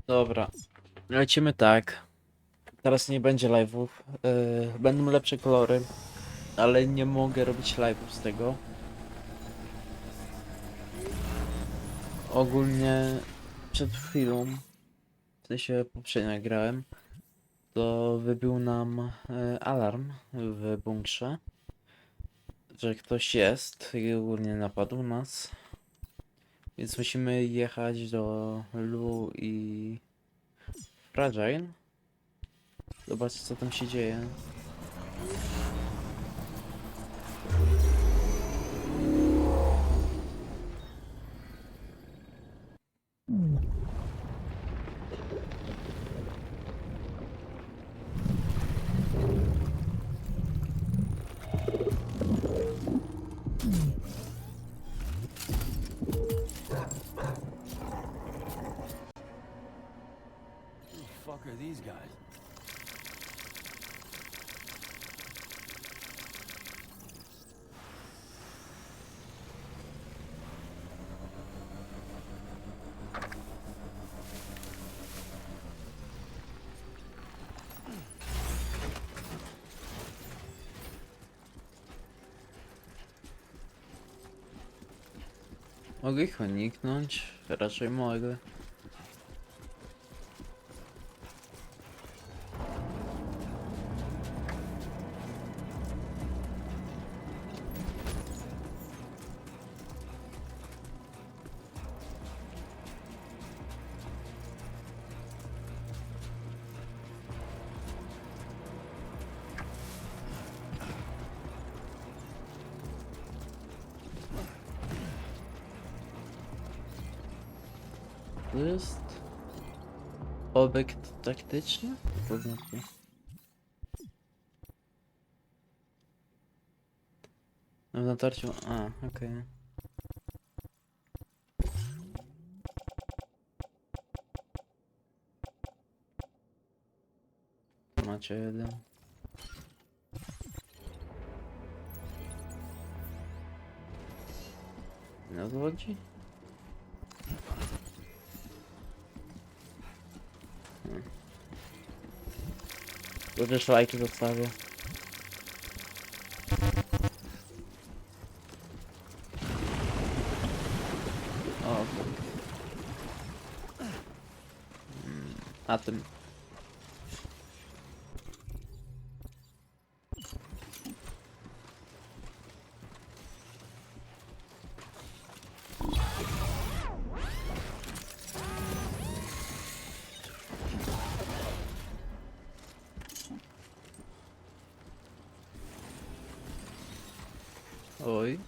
Dobra, lecimy tak. Teraz nie będzie live'ów. Będą lepsze kolory, ale nie mogę robić live'ów z tego. Ogólnie przed chwilą, w sensie poprzednio grałem, to wybił nam alarm w bunkrze, że ktoś jest i ogólnie napadł nas. Więc musimy jechać do Lu i Fragile. Zobaczcie co tam się dzieje. Who the fuck are these guys? Mogę ich uniknąć? Raczej mogę. To jest obiekt taktyczny? To znaczy. No w natarciu. A, okej. Macie jeden. Nie odwodzi? To też lajki zostawię. O. A tym. Oj.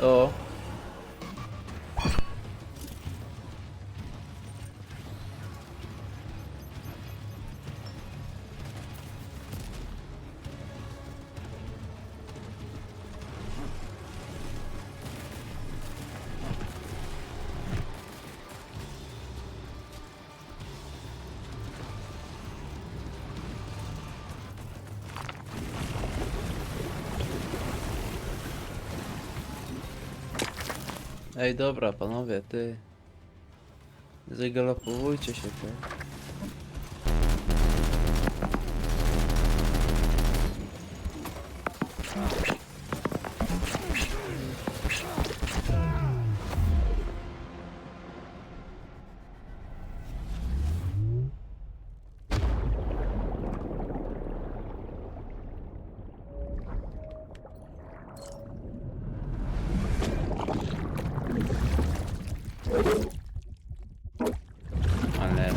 O. Ej, dobra, panowie, ty. Zagalopowujcie się, ty. Ale...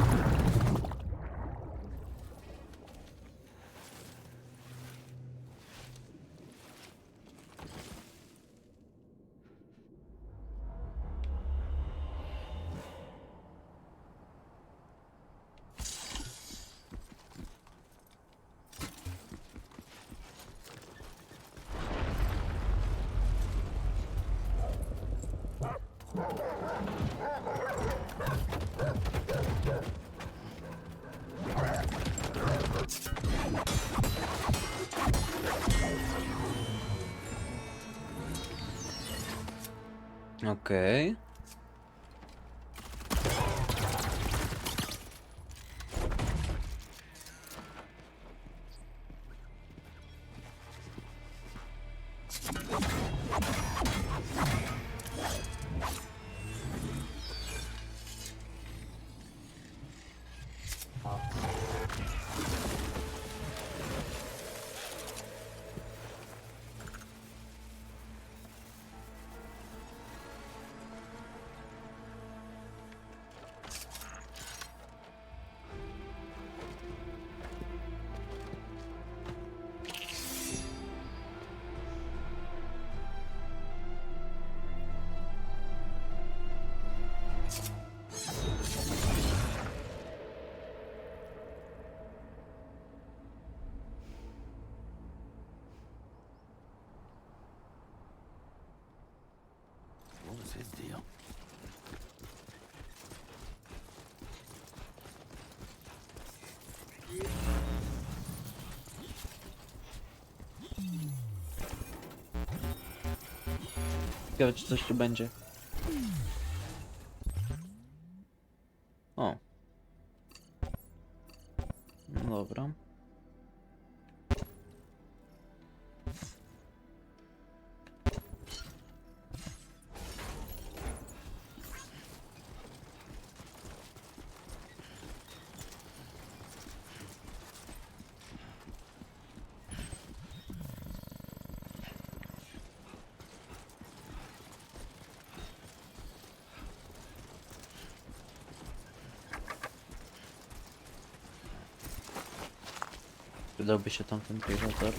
Okej. What was his deal? Ciekawe, czy coś tu będzie. O. No dobra. Przydałby się tamten piloter.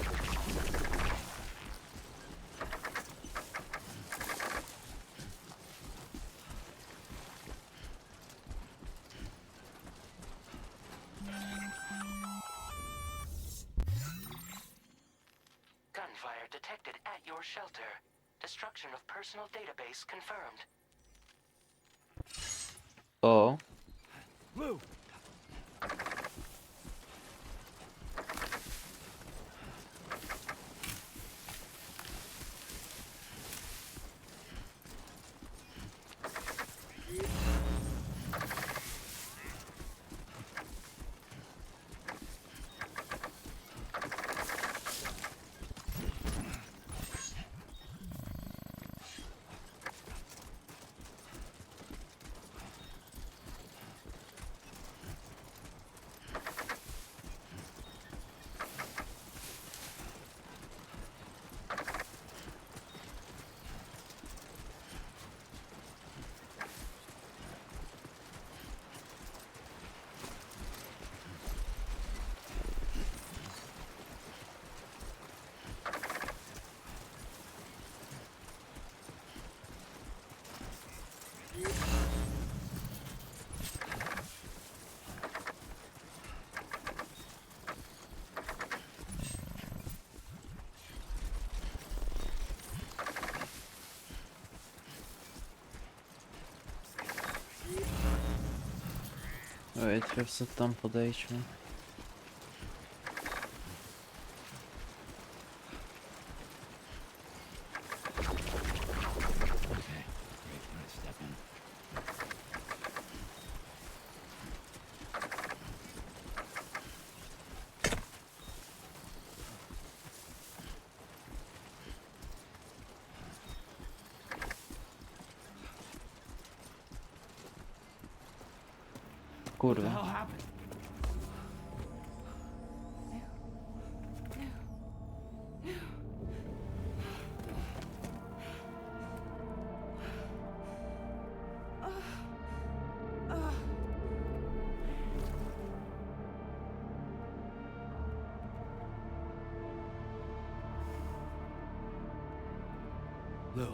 Gunfire detected at your shelter. Destruction of personal database confirmed. O. Lou! Oj, trochę tam podejdźmy. Okay, great. Let's step in. What the Kurwa. hell happened? Lou.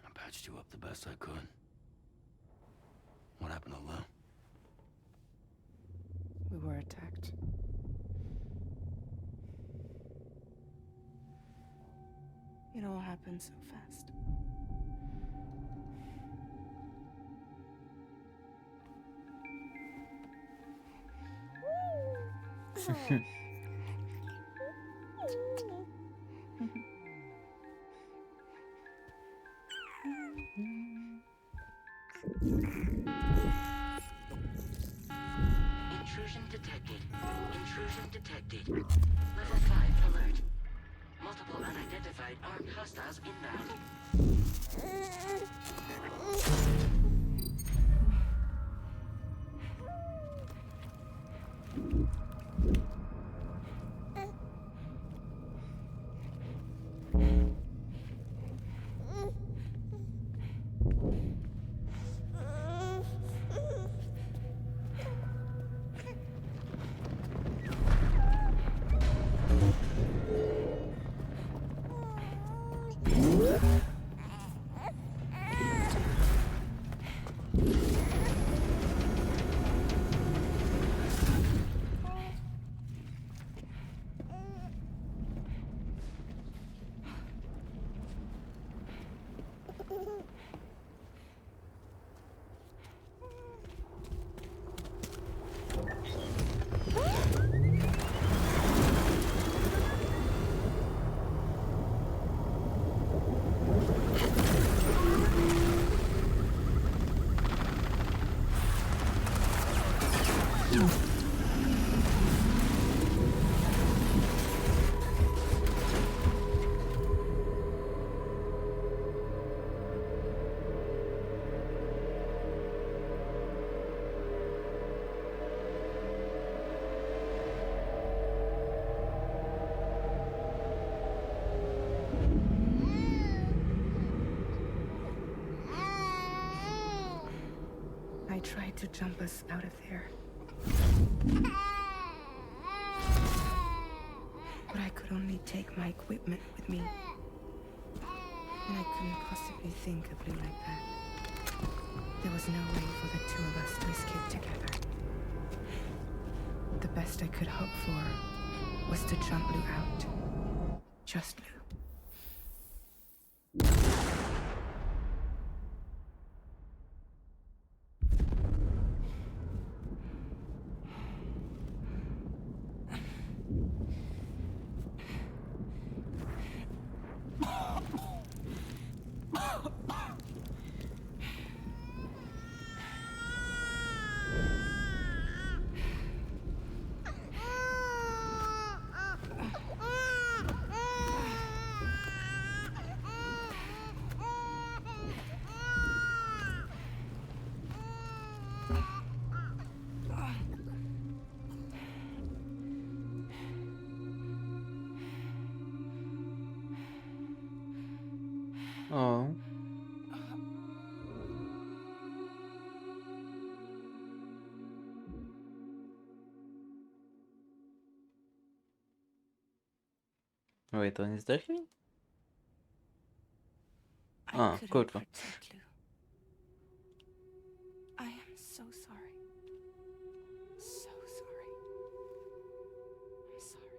I patched you up the best I could. What happened to Lou? We were attacked. It all happened so fast. Intrusion detected. Intrusion detected. Level 5 alert. Multiple unidentified armed hostiles inbound. I tried to jump us out of there. But I could only take my equipment with me. And I couldn't possibly think of Blue like that. There was no way for the two of us to escape together. The best I could hope for was to jump Blue out. Just Blue. O. Oj, to nie zdechli? I A, couldn't kurwa. protect Lou. I am so sorry. So sorry. I'm sorry.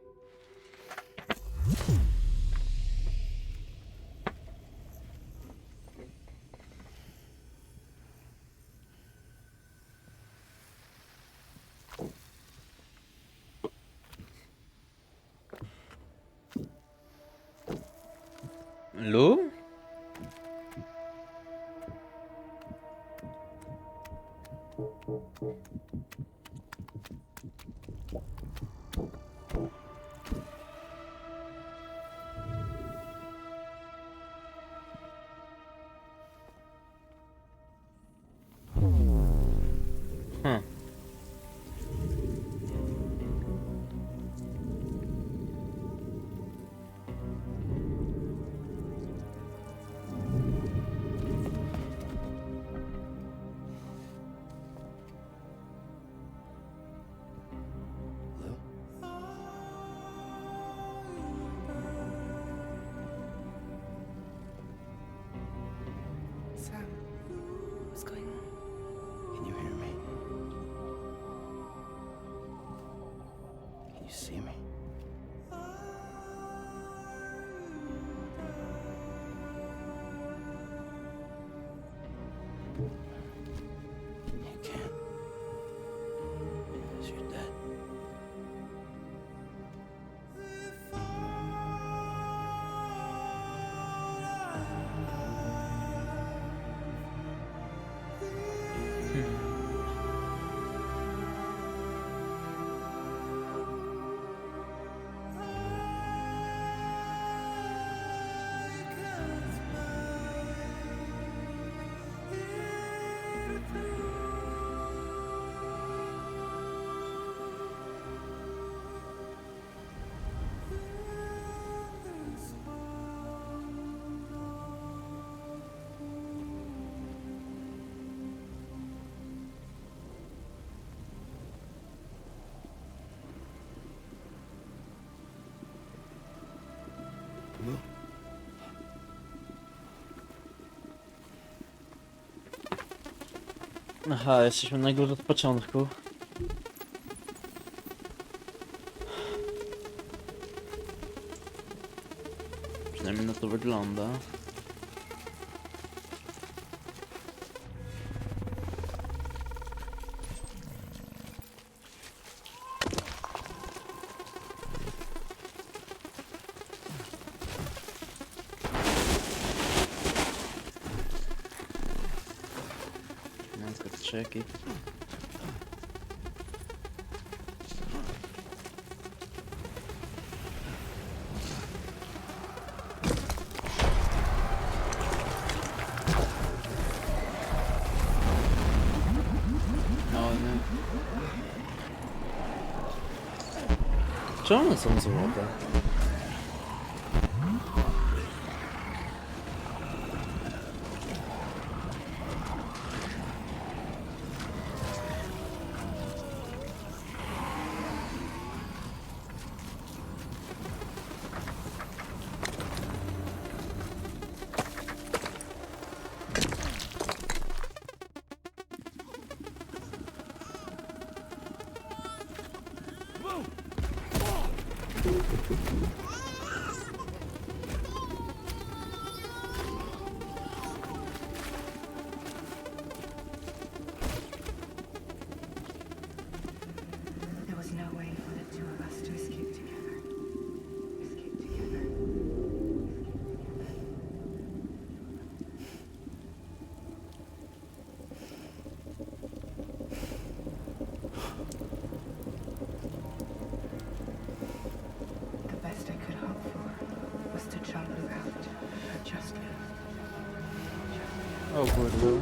Lu? Hm. Lou? Sam, what's going on? Can you hear me? Can you see me? Aha, jesteśmy na górze od początku. Przynajmniej na to wygląda. Czeki. No nie. Czemu one są złote? There was no way for the two of us to escape together. Escape together. The best I could hope for was to jump you out. Just leave. O kurde.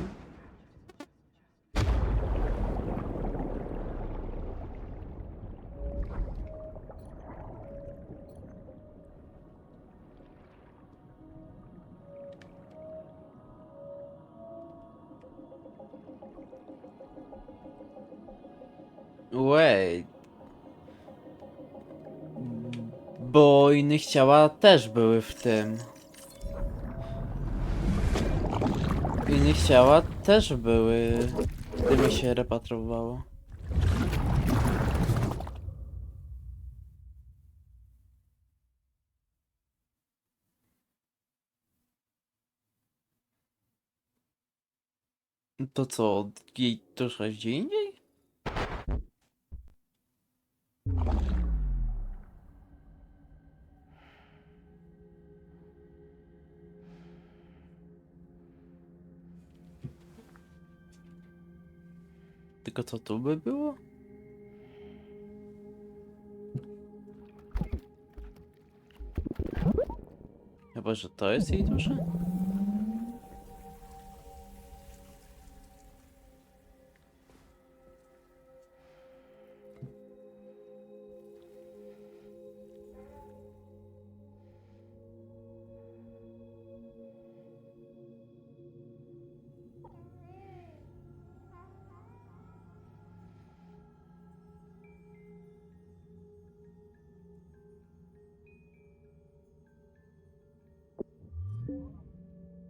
Wait. Bo innych ciała też były w tym. Innych ciała też były, gdyby się repatrowało. To co, jej dusza jest gdzie indziej? Tylko co tu by było? Chyba, że to jest jej dusza?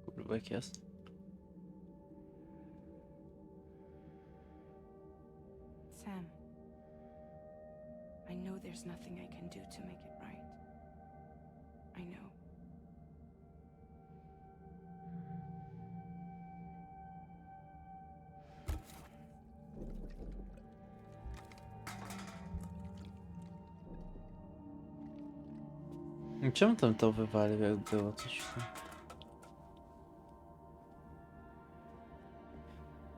Kurwa, jak jest. Sam, I know there's nothing I can do to make it right. I know. I czemu tam to wywalił, jak było coś tam?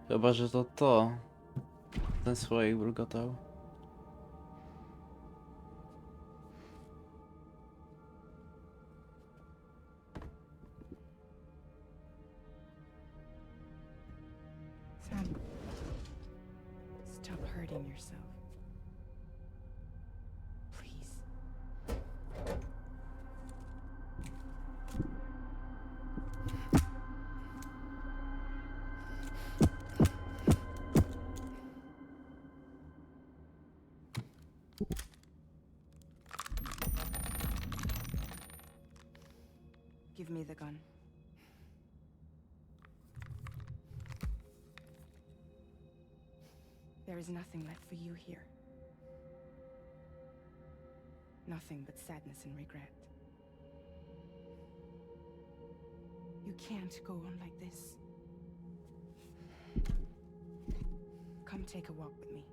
Chyba, że to. Ten słoik bulgotał. Sam, stop hurting yourself. Please. Give me the gun. There is nothing left for you here. Nothing but sadness and regret. You can't go on like this. Come take a walk with me.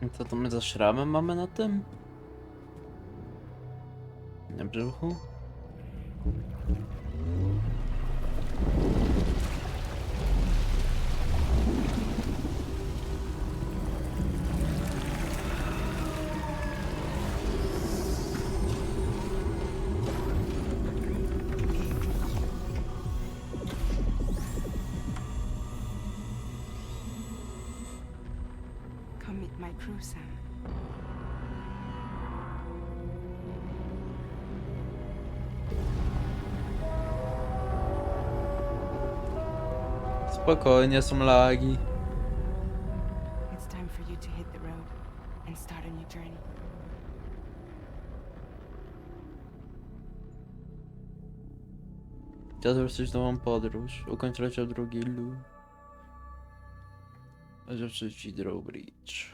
I co to my za szramem mamy na tym? Na brzuchu? Come meet my crew, Sam. Spokojnie, są lagi. It's time for you to hit the road and start a new journey. Czas ruszyć nową podróż. Ukończ leciał drugi lód. Rzeczywiście drawbridge.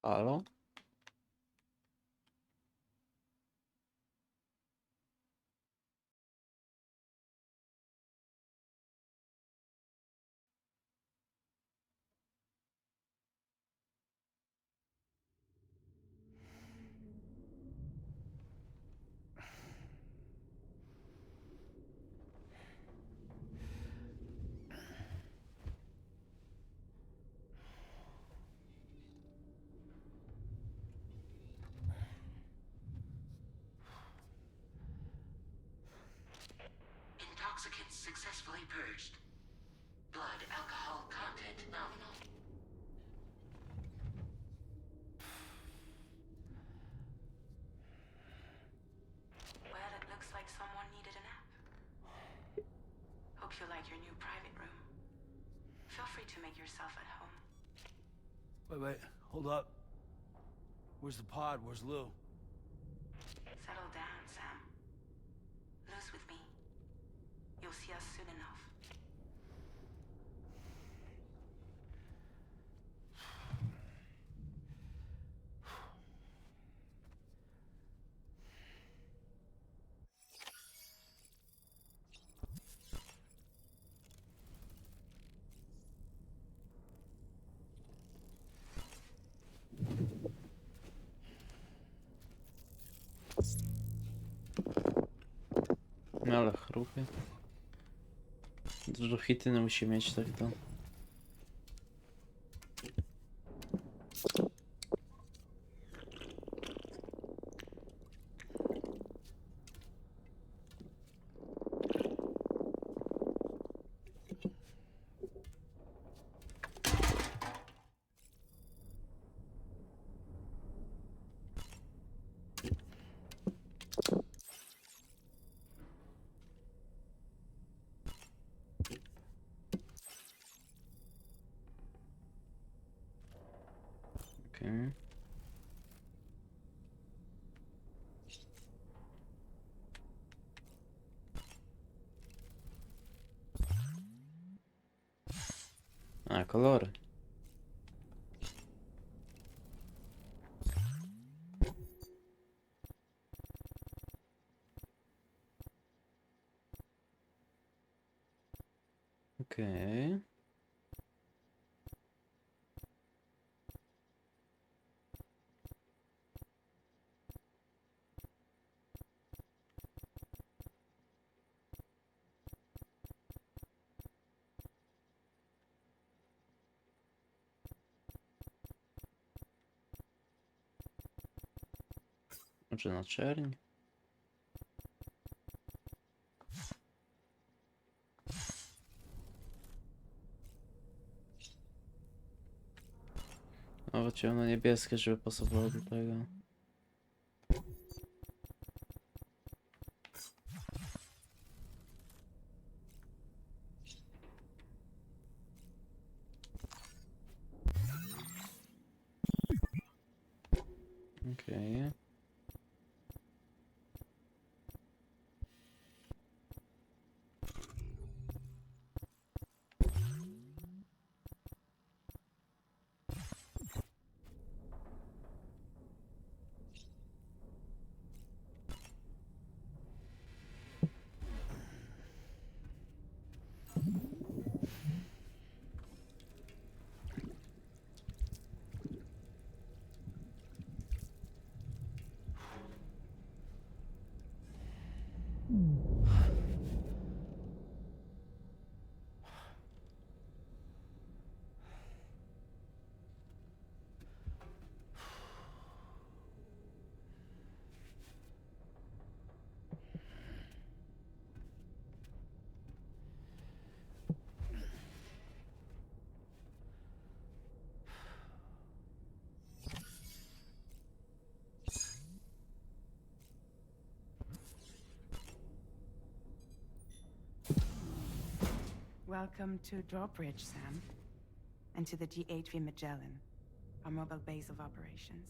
Halo? Intoxicants successfully purged. Blood alcohol content nominal. Well, it looks like someone needed a nap. Hope you like your new private room. Feel free to make yourself at home. Wait, hold up. Where's the pod? Where's Lou? Settle down, Sam. Lose with me. You'll see us soon enough. No ale chrupy. Dużo hityny musi mieć tak to. Okej. A, kolory. Okej. Może na czerń? Nawet ciemno-niebieskie, żeby pasowało do tego. Okej. Welcome to Drawbridge, Sam. And to the GHV Magellan, our mobile base of operations.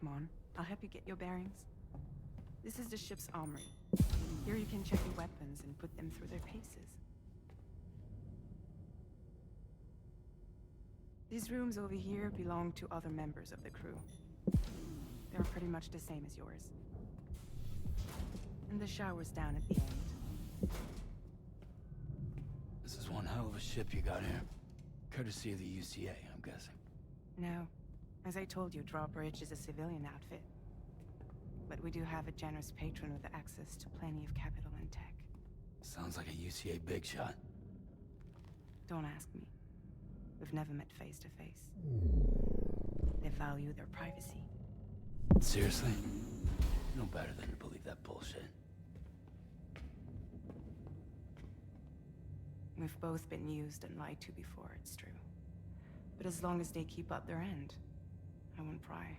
Come on, I'll help you get your bearings. This is the ship's armory. Here you can check your weapons and put them through their paces. These rooms over here belong to other members of the crew. They're pretty much the same as yours. And the shower's down at the end. This is one hell of a ship you got here. Courtesy of the UCA, I'm guessing. No. As I told you, Drawbridge is a civilian outfit. But we do have a generous patron with access to plenty of capital and tech. Sounds like a UCA big shot. Don't ask me. We've never met face to face. They value their privacy. Seriously? No better than to believe that bullshit. We've both been used and lied to before, it's true. But as long as they keep up their end, I won't pry.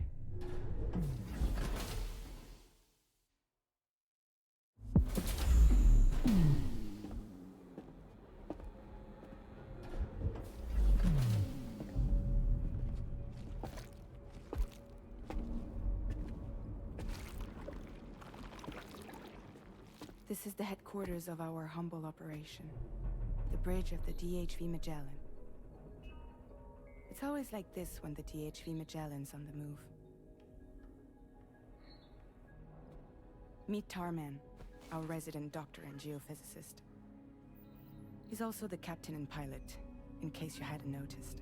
This is the headquarters of our humble operation. The bridge of the DHV Magellan. It's always like this when the DHV Magellan's on the move. Meet Tarman, our resident doctor and geophysicist. He's also the captain and pilot, in case you hadn't noticed.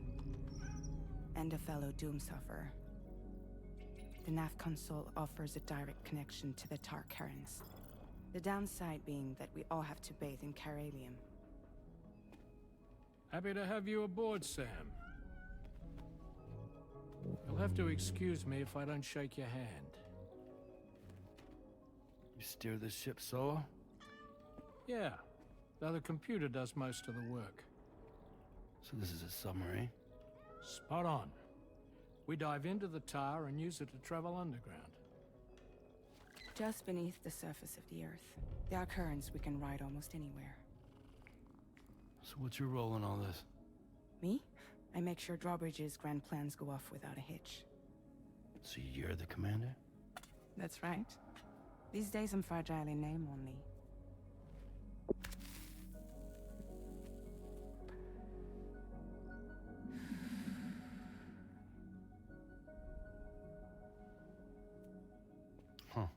And a fellow doom sufferer. The nav console offers a direct connection to the Tar currents. The downside being that we all have to bathe in caralium. Happy to have you aboard, Sam. You'll have to excuse me if I don't shake your hand. You steer this ship solo? Yeah, though the computer does most of the work. So this is a submarine? Spot on. We dive into the Tar and use it to travel underground. Just beneath the surface of the Earth, there are currents we can ride almost anywhere. So what's your role in all this? Me? I make sure Drawbridge's grand plans go off without a hitch. So you're the commander? That's right. These days I'm fragile in name only. Huh.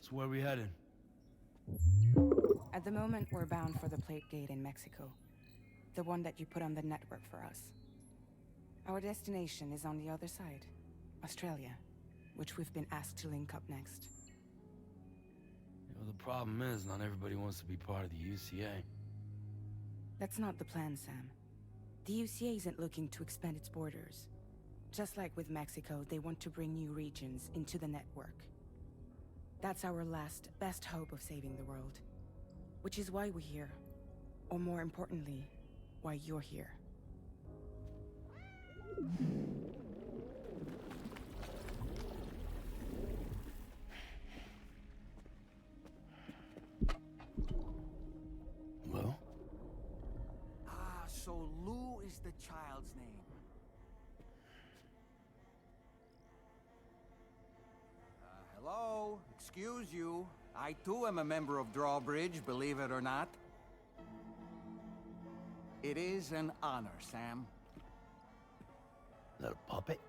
So where are we headed? At the moment, we're bound for the plate gate in Mexico. The one that you put on the network for us. Our destination is on the other side, Australia, which we've been asked to link up next. You know, the problem is not everybody wants to be part of the UCA. That's not the plan, Sam. The UCA isn't looking to expand its borders. Just like with Mexico, they want to bring new regions into the network. That's our last, best hope of saving the world. Which is why we're here. Or more importantly, why you're here. Well? So Lou is the child's name. Hello? Excuse you. I too am a member of Drawbridge, believe it or not. It is an honor, Sam. Is that a puppet?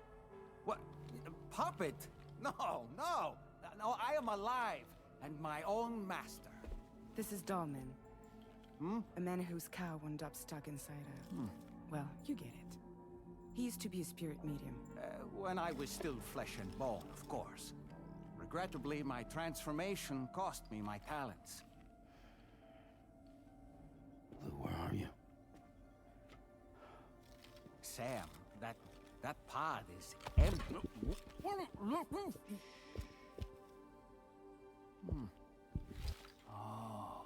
What? A puppet? No, no! No, I am alive, and my own master. This is Dahlman. Hmm? A man whose cow wound up stuck inside a... Well, you get it. He used to be a spirit medium. When I was still flesh and bone, of course. Regrettably, my transformation cost me my talents. Lou, where are you? Sam, that pod is empty. Oh.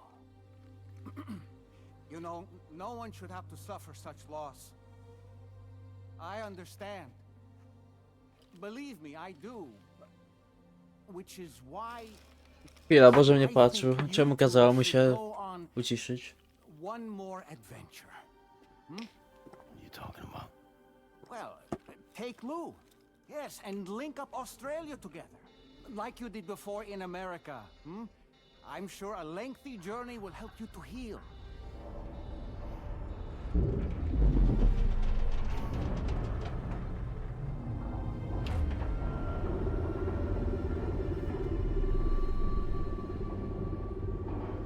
You know, no one should have to suffer such loss. I understand. Believe me, I do. Which is why Chwila, Boże mnie I patrzył. think you Czemu two kazała mu should się go on uciszyć? one more adventure. What are you talking about? Well, take Lou. Yes, and link up Australia together. Like you did before in America. I'm sure a lengthy journey will help you to heal.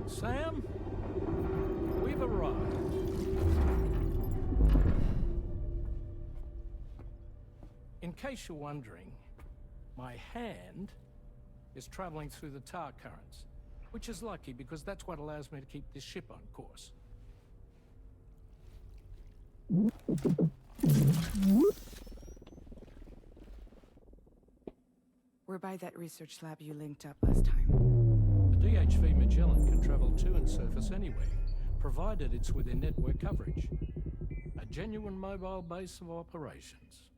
Sam, we've arrived. In case you're wondering, my hand is traveling through the tar currents, which is lucky because that's what allows me to keep this ship on course. We're by that research lab you linked up last time. The DHV Magellan can travel to and surface anywhere, provided it's within network coverage. A genuine mobile base of operations.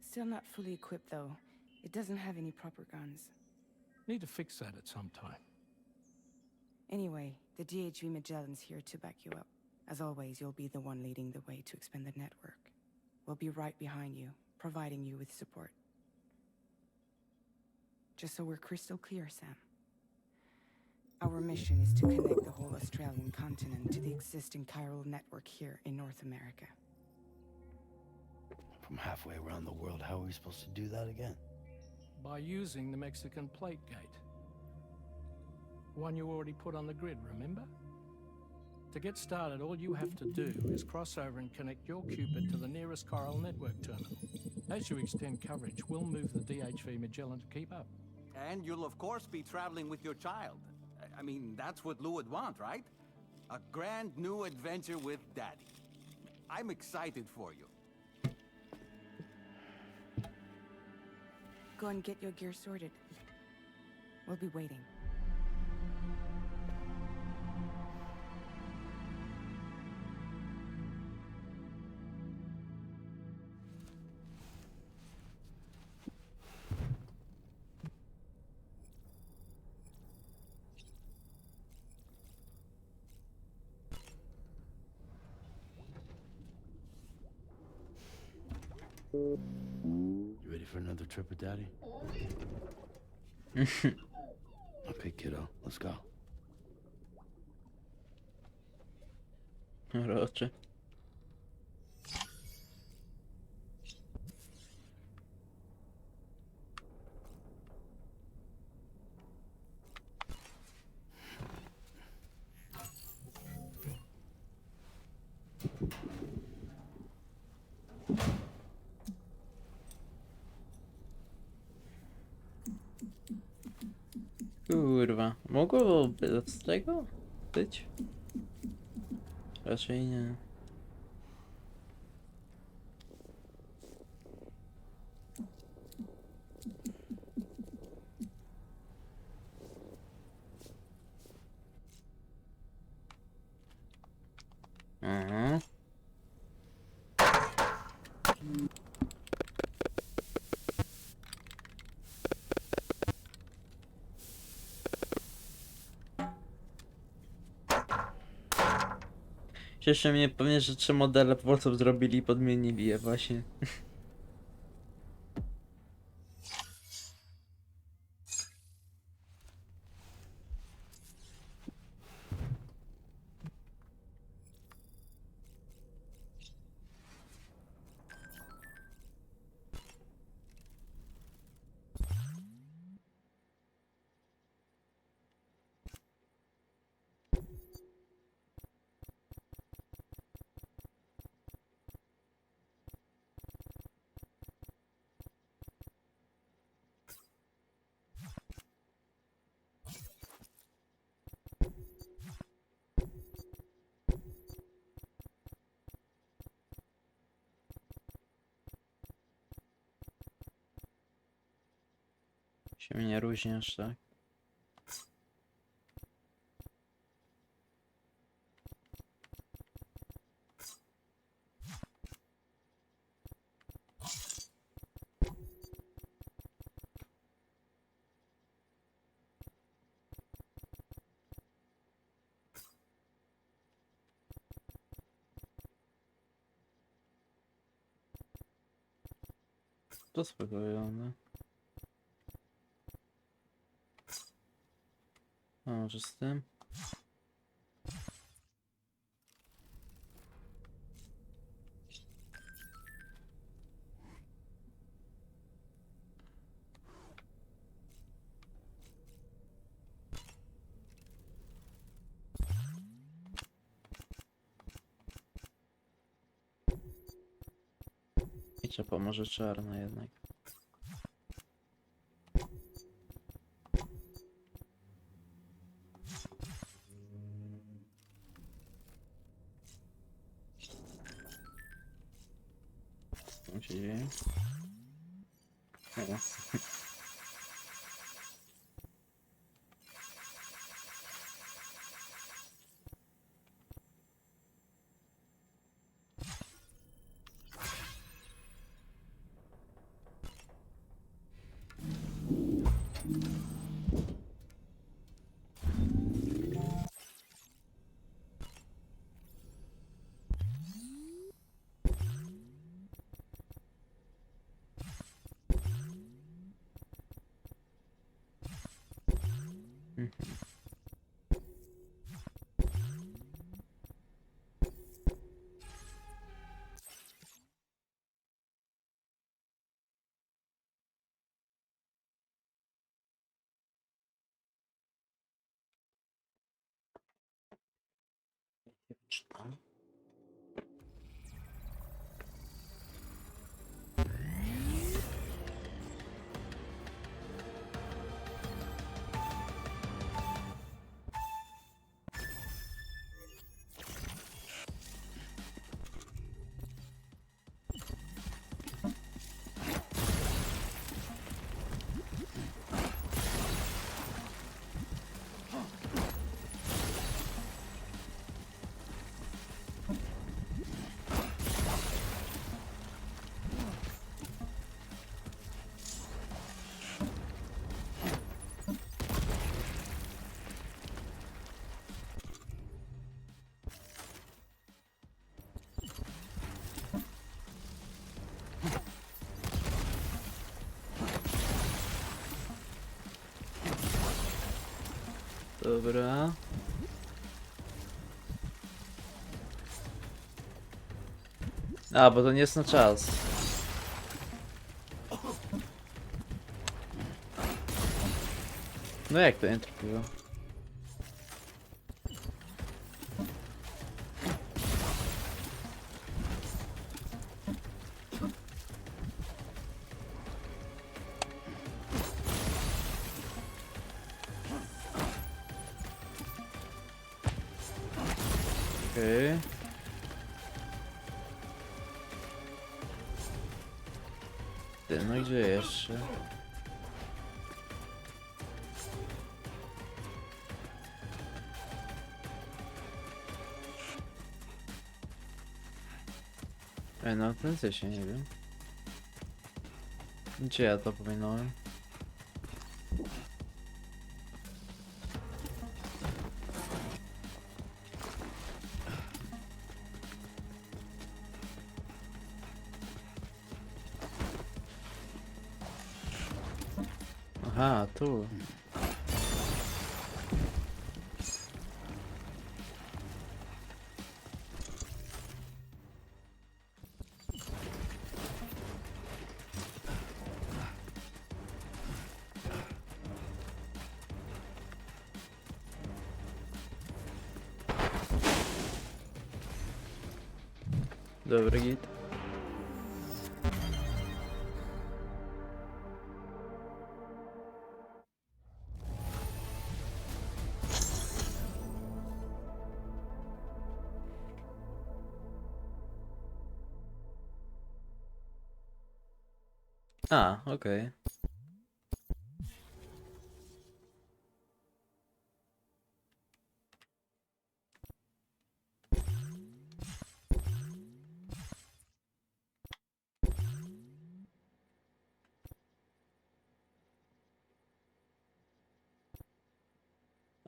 Still not fully equipped, though. It doesn't have any proper guns. Need to fix that at some time. Anyway, the DHV Magellan's here to back you up. As always, you'll be the one leading the way to expand the network. We'll be right behind you, providing you with support. Just so we're crystal clear, Sam. Our mission is to connect the whole Australian continent to the existing chiral network here in North America. From halfway around the world, how are we supposed to do that again? By using the Mexican plate gate. One you already put on the grid, remember? To get started, all you have to do is cross over and connect your Cupid to the nearest chiral network terminal. As you extend coverage, we'll move the DHV Magellan to keep up. And you'll of course be traveling with your child. I mean, that's what Lou would want, right? A grand new adventure with Daddy. I'm excited for you. Go and get your gear sorted. We'll be waiting. You ready for another trip with Daddy? Okay, kiddo, let's go. Rocze. Kurwa, mogłoby z tego być? Raczej nie. Aha. Cieszy mnie pewnie, że 3 modele po prostu zrobili i podmienili je właśnie. Się mnie nie różni aż tak. To spokojne. A może z tym? I czy pomoże czarna jednak. Co tam się dzieje? O. Czytam. Dobra. A, bo to nie jest na czas. No jak to nie trafiło? Okej. Ty, no i gdzie jeszcze? No ten się nie wiem. Gdzie ja to pominąłem? Aha, tu. Dobry git. A, okej.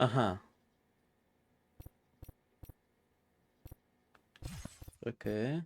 Aha. Okej.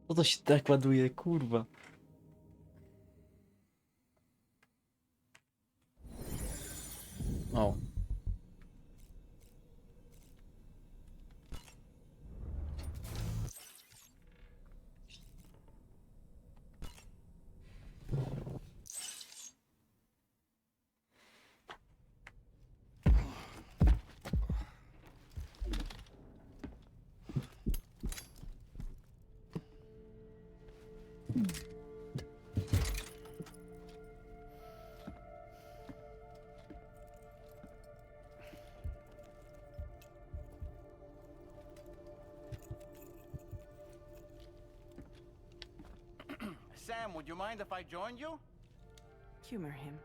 Po to się tak ładuje, kurwa. O. Sam, would you mind if I joined you? Humor him.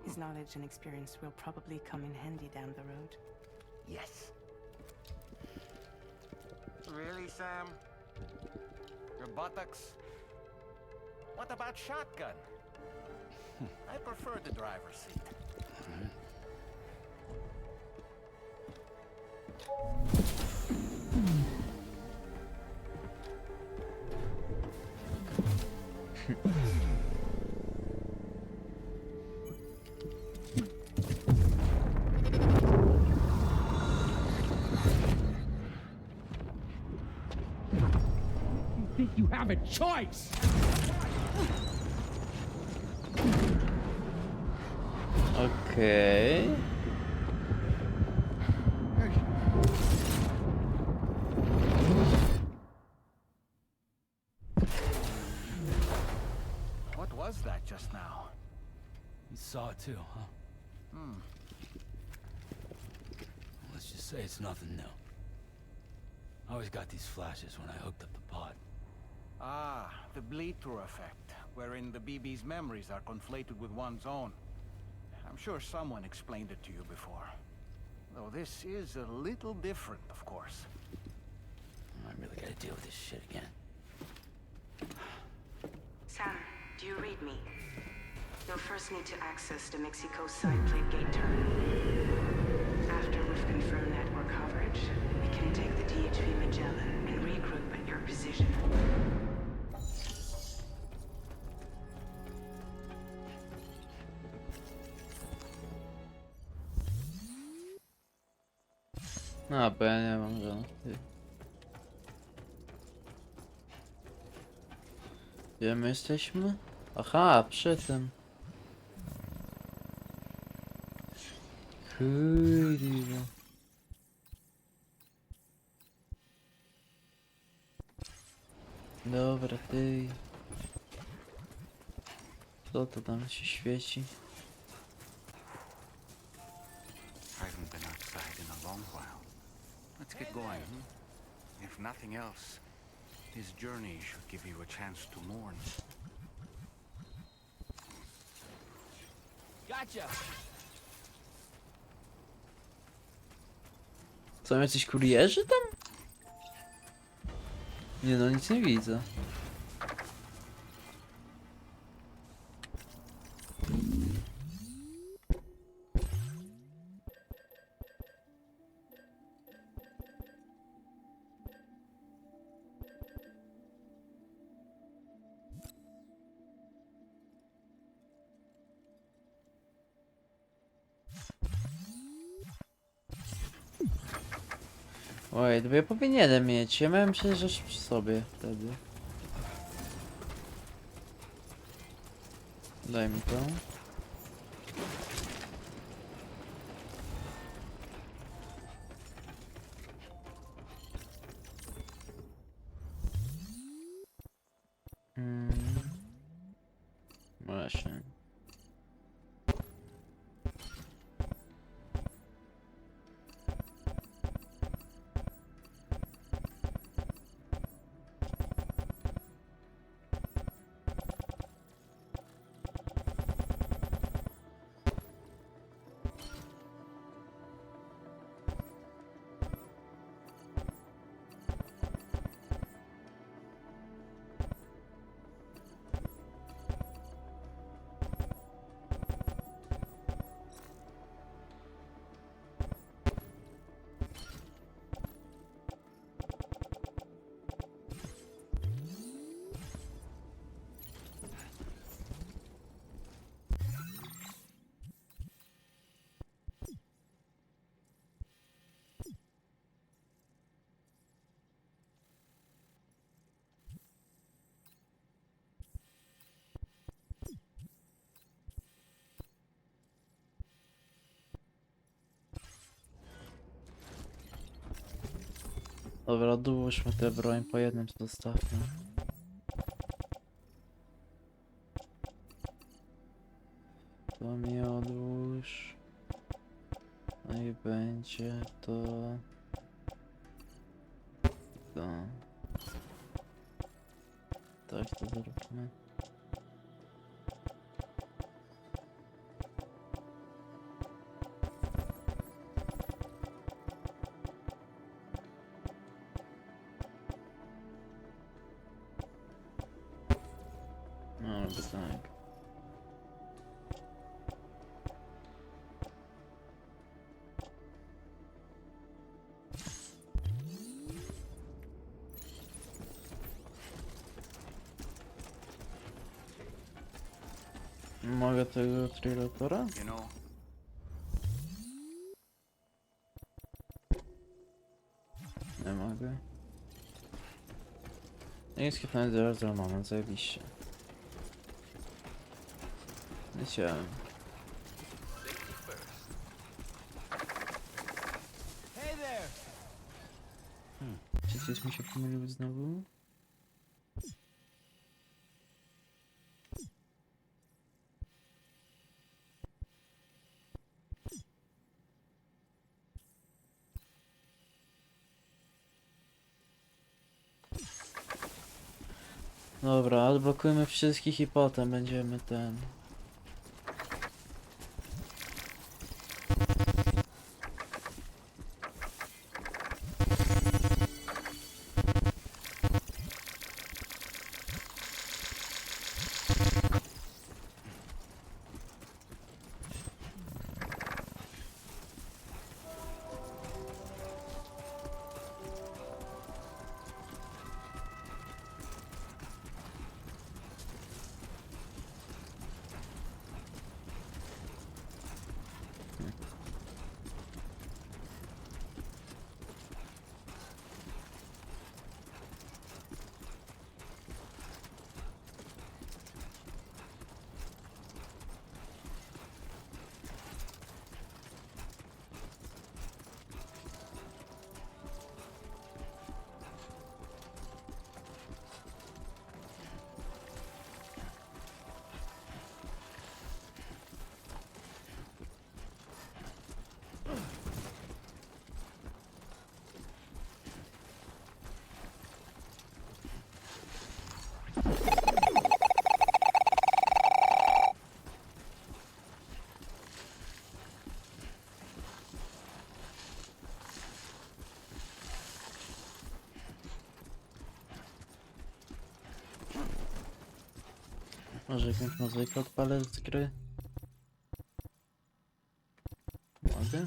His knowledge and experience will probably come in handy down the road. Yes. Really, Sam? Your buttocks? What about shotgun? I prefer the driver's seat. Think you have a choice? Okej. What was that just now? You saw it too, huh? Let's just say it's nothing new. I always got these flashes when I hooked up the pod. Ah, the bleed-through effect, wherein the BB's memories are conflated with one's own. I'm sure someone explained it to you before. Though this is a little different, of course. I really gotta deal with this shit again. Sam, do you read me? You'll first need to access the Mexico side plate gate terminal. After we've confirmed network coverage, we can take the DHV Magellan and regroup at your position. A, bo ja nie mam żadnych. Gdzie my jesteśmy? Aha, przy tym. Kurwa. Dobra, ty. Co to tam się świeci? Haven't been outside in a long while. Let's get going. If nothing else, this journey should give you a chance to mourn. Gotcha! Są jacyś kurierzy tam? Nie no, nic nie widzę. Oj, bo ja powinienem mieć. Ja miałem przecież rzeczy przy sobie wtedy. Daj mi to. Właśnie. Dobra, odłóżmy tę broń, po jednym zostawmy. To mi odłóż. No i będzie to... To... Tak to zróbmy. No, ale tak. Mogę tego trylatora? You know, Nie mogę. Nie skipnąłem zaraz, ale moment, zajebiście. Nie chciałem. Hey there! Czy coś mi się pomylił znowu? Dobra, odblokujmy wszystkich i potem będziemy ten... Może jakąś muzykę odpalę z gry? Mogę?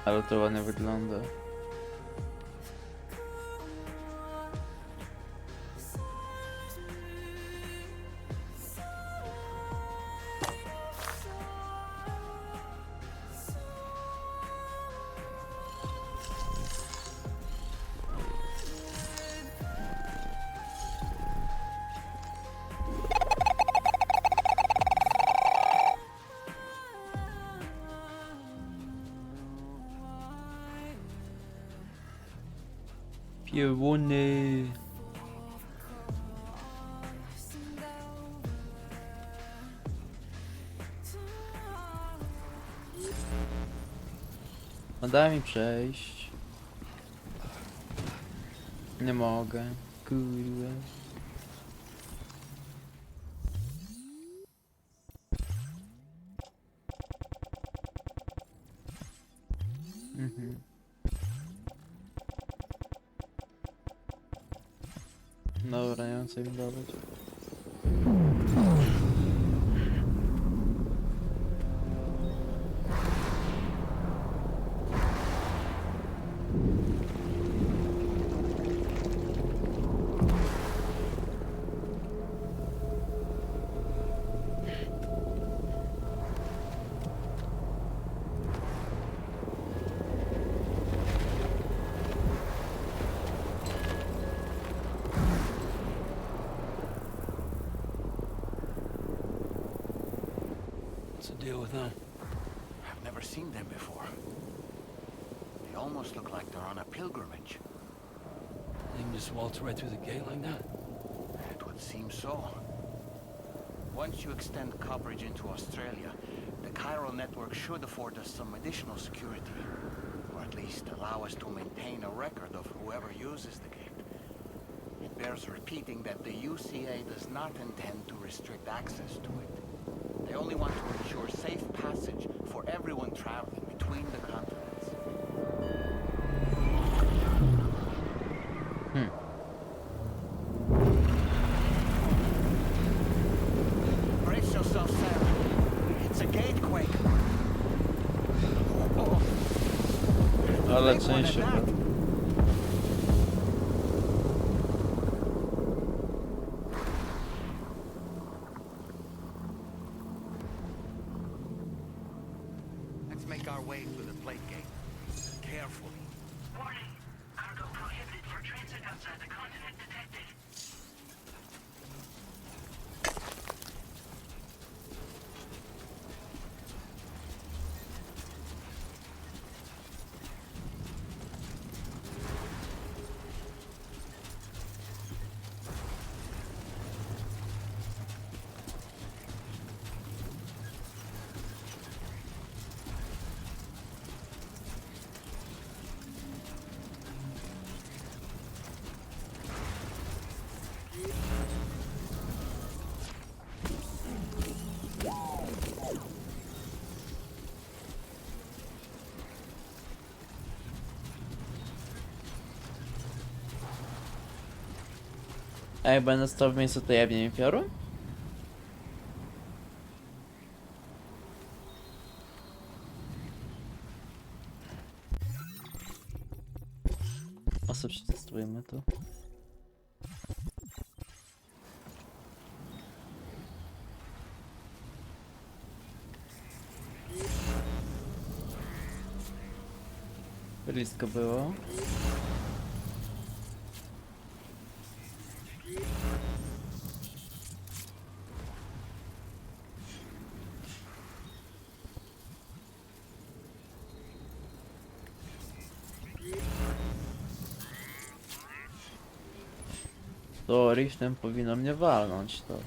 Ale to ładnie wygląda. Piełuny. No daj mi przejść. Nie mogę. Kurwa. Dobra, nie mam co im dawać. What's the deal with them? I've never seen them before. They almost look like they're on a pilgrimage. They can just waltz right through the gate like that? It would seem so. Once you extend coverage into Australia, the chiral network should afford us some additional security. Or at least allow us to maintain a record of whoever uses the gate. It bears repeating that the UCA does not intend to restrict access to it. They only want to ensure safe passage for everyone traveling between the continents. Brace yourself, Sam. It's a gatequake. Ale Big one at częściej. that. A jak będę stał w miejscu, to jebnie mi piorun? O, sobie przetestujemy to. Blisko było. To riftem powinno mnie walnąć to.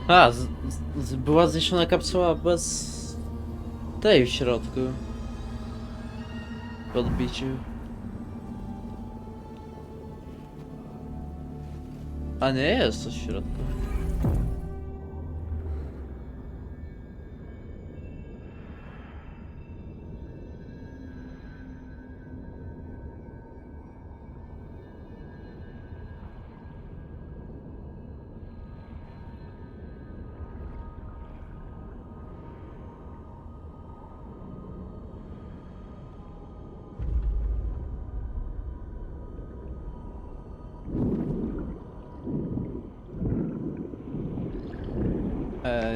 A, była zniesiona kapsuła bez tej w środku. W odbiciu. A nie jest coś w środku.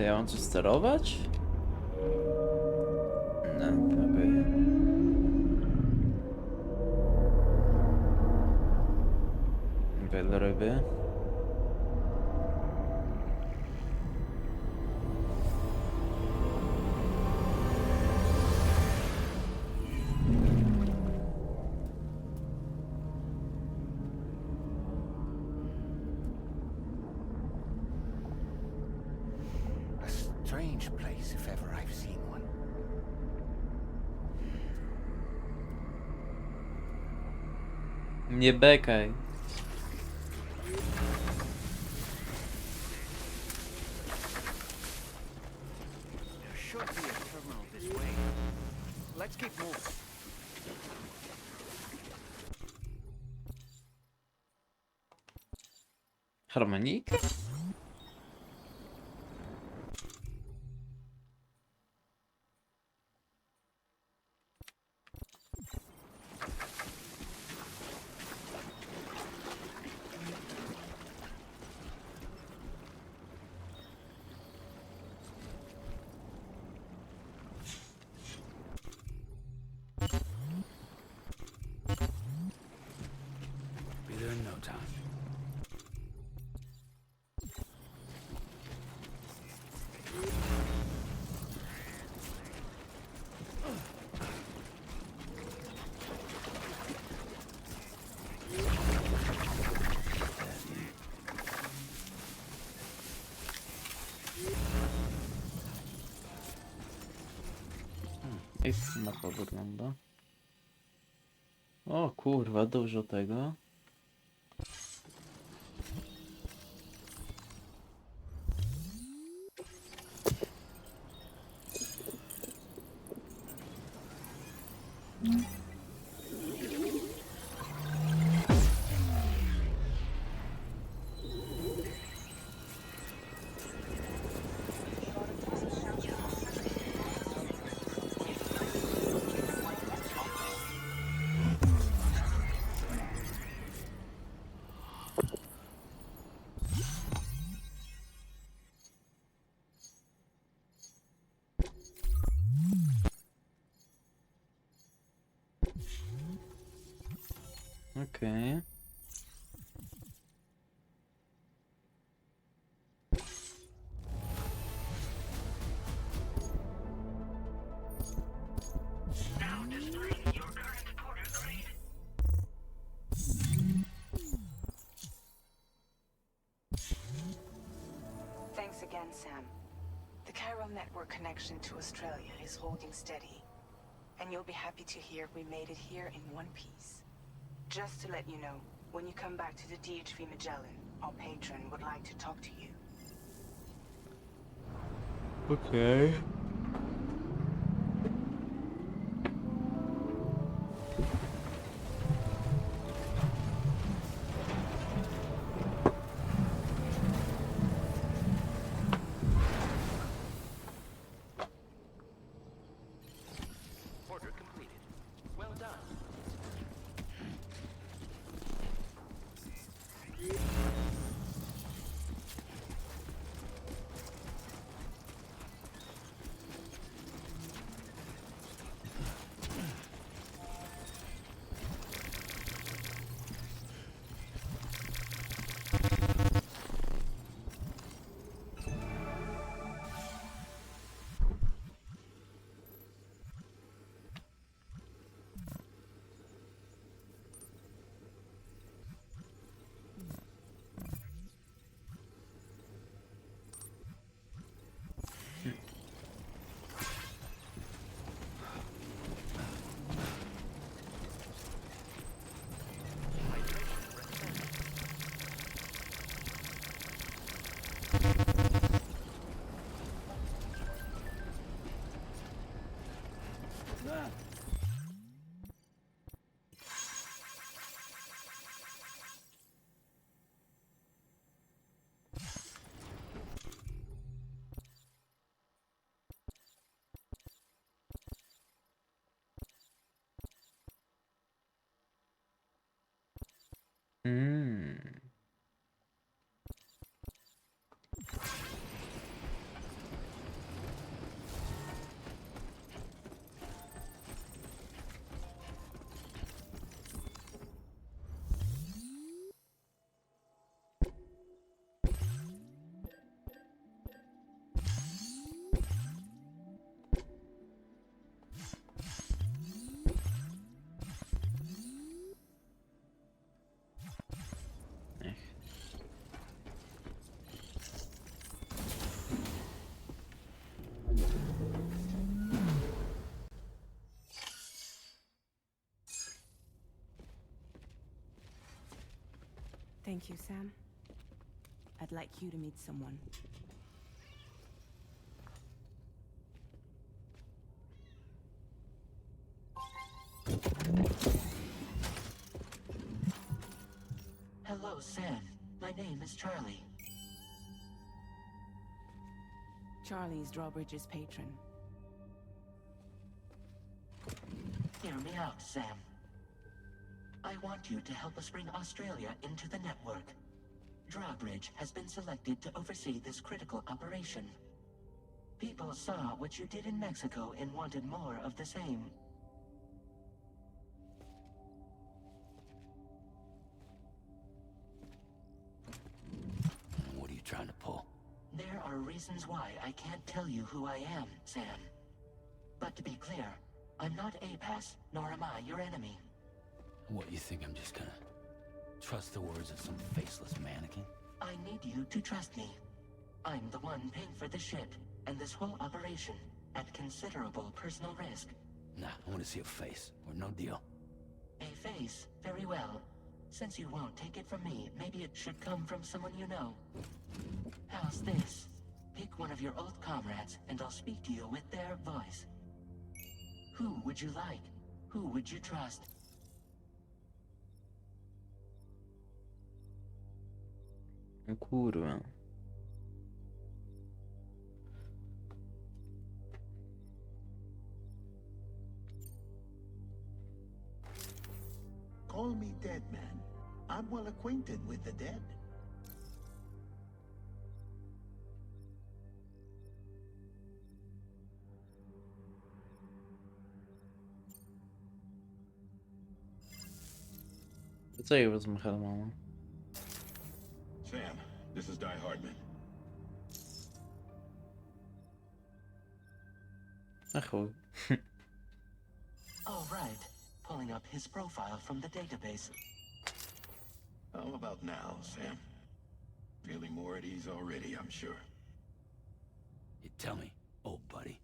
Ja mam coś sterować? No, okej. Wiele ryby. Strange place if ever I've seen one. Nie bekaj. There should be a terminal this way. Let's keep moving. Harmonika? Be there in no time. Jak mapa wygląda? O kurwa, dużo tego. Okej. Thanks again, Sam. The chiral network connection to Australia is holding steady. And you'll be happy to hear we made it here in one piece. Just to let you know, when you come back to the DHV Magellan, our patron would like to talk to you. Okej. Order completed. Well done. Mm. Thank you, Sam. I'd like you to meet someone. Hello, Sam. My name is Charlie. Charlie's Drawbridge's patron. Hear me out, Sam. I want you to help us bring Australia into the network. Drawbridge has been selected to oversee this critical operation. People saw what you did in Mexico and wanted more of the same. What are you trying to pull? There are reasons why I can't tell you who I am, Sam. But to be clear, I'm not APAS, nor am I your enemy. What, you think I'm just gonna trust the words of some faceless mannequin? I need you to trust me. I'm the one paying for the ship and this whole operation at considerable personal risk. Nah, I want to see a face, or no deal. A face, very well. Since you won't take it from me, maybe it should come from someone you know. How's this? Pick one of your old comrades, and I'll speak to you with their voice. Who would you like? Who would you trust? Kurwa. Call me dead man. I'm well acquainted with the dead. To co jej rozmycha mama? Sam, this is Die Hardman. A chuj. All right. Pulling up his profile from the database. How about now, Sam? Feeling more at ease already, I'm sure. You tell me, old buddy,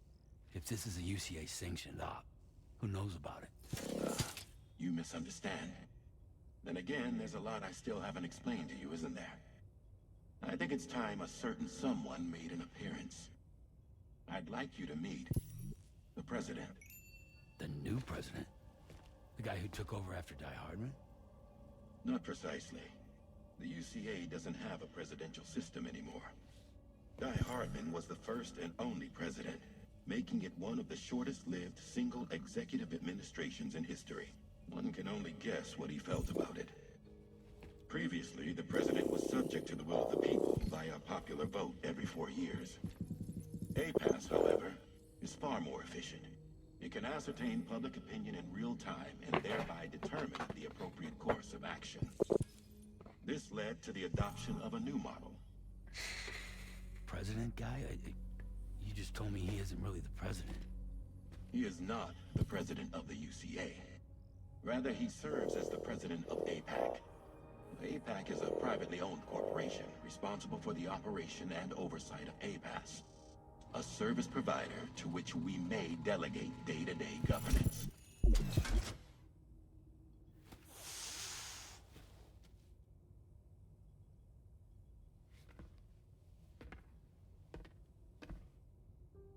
if this is a UCA sanctioned op, who knows about it? You misunderstand. Then again, there's a lot I still haven't explained to you, isn't there? I think it's time a certain someone made an appearance. I'd like you to meet the president. The new president? The guy who took over after Die Hardman? Not precisely. The UCA doesn't have a presidential system anymore. Die Hardman was the first and only president, making it one of the shortest-lived single executive administrations in history. One can only guess what he felt about it. Previously, the president was subject to the will of the people via a popular vote every 4 years. APAS, however, is far more efficient. It can ascertain public opinion in real time and thereby determine the appropriate course of action. This led to the adoption of a new model. President guy? You just told me he isn't really the president. He is not the president of the UCA. Rather, he serves as the president of APAC. APAC is a privately owned corporation responsible for the operation and oversight of APAS, a service provider to which we may delegate day-to-day governance.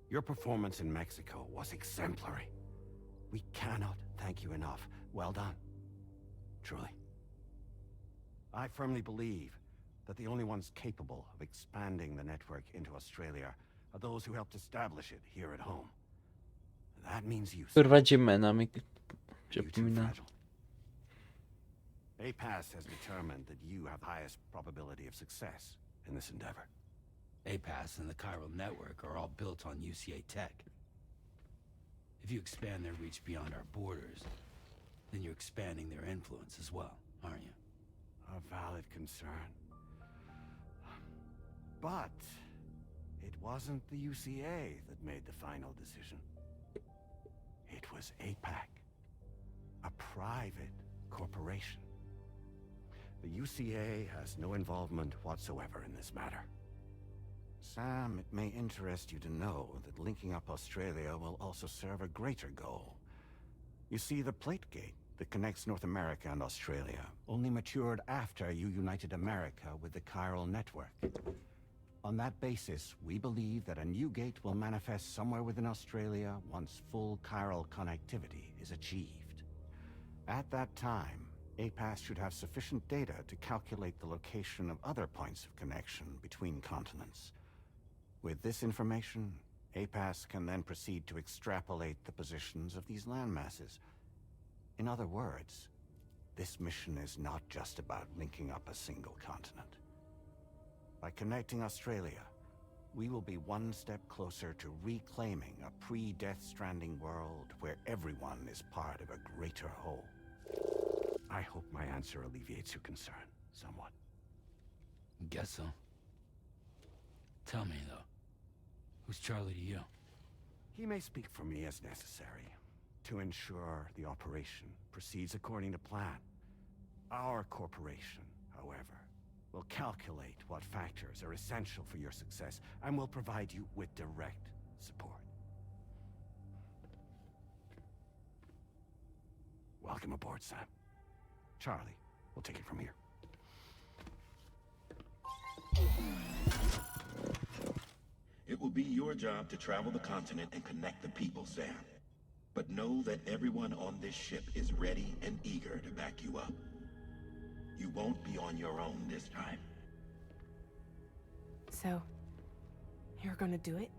Your performance in Mexico was exemplary. We cannot thank you enough. Well done. Truly. I firmly believe that the only ones capable of expanding the network into Australia are those who helped establish it here at home. That means you. Kurwa Jimena mi You too przypomina. fragile. APAS has determined that you have the highest probability of success in this endeavor. APAS and the chiral network are all built on UCA tech. If you expand their reach beyond our borders, then you're expanding their influence as well, aren't you? A valid concern. But it wasn't the UCA that made the final decision. It was APAC, a private corporation. The UCA has no involvement whatsoever in this matter. Sam, it may interest you to know that linking up Australia will also serve a greater goal. You see, the plate gate that connects North America and Australia only matured after you united America with the chiral network. On that basis, we believe that a new gate will manifest somewhere within Australia once full chiral connectivity is achieved. At that time, APAS should have sufficient data to calculate the location of other points of connection between continents. With this information, APAS can then proceed to extrapolate the positions of these landmasses. In other words, this mission is not just about linking up a single continent. By connecting Australia, we will be one step closer to reclaiming a pre-Death Stranding world where everyone is part of a greater whole. I hope my answer alleviates your concern somewhat. Guess so. Tell me, though, who's Charlie to you? He may speak for me as necessary to ensure the operation proceeds according to plan. Our corporation, however, will calculate what factors are essential for your success and will provide you with direct support. Welcome aboard, Sam. Charlie, we'll take it from here. It will be your job to travel the continent and connect the people, Sam. But know that everyone on this ship is ready and eager to back you up. You won't be on your own this time. So, you're gonna do it?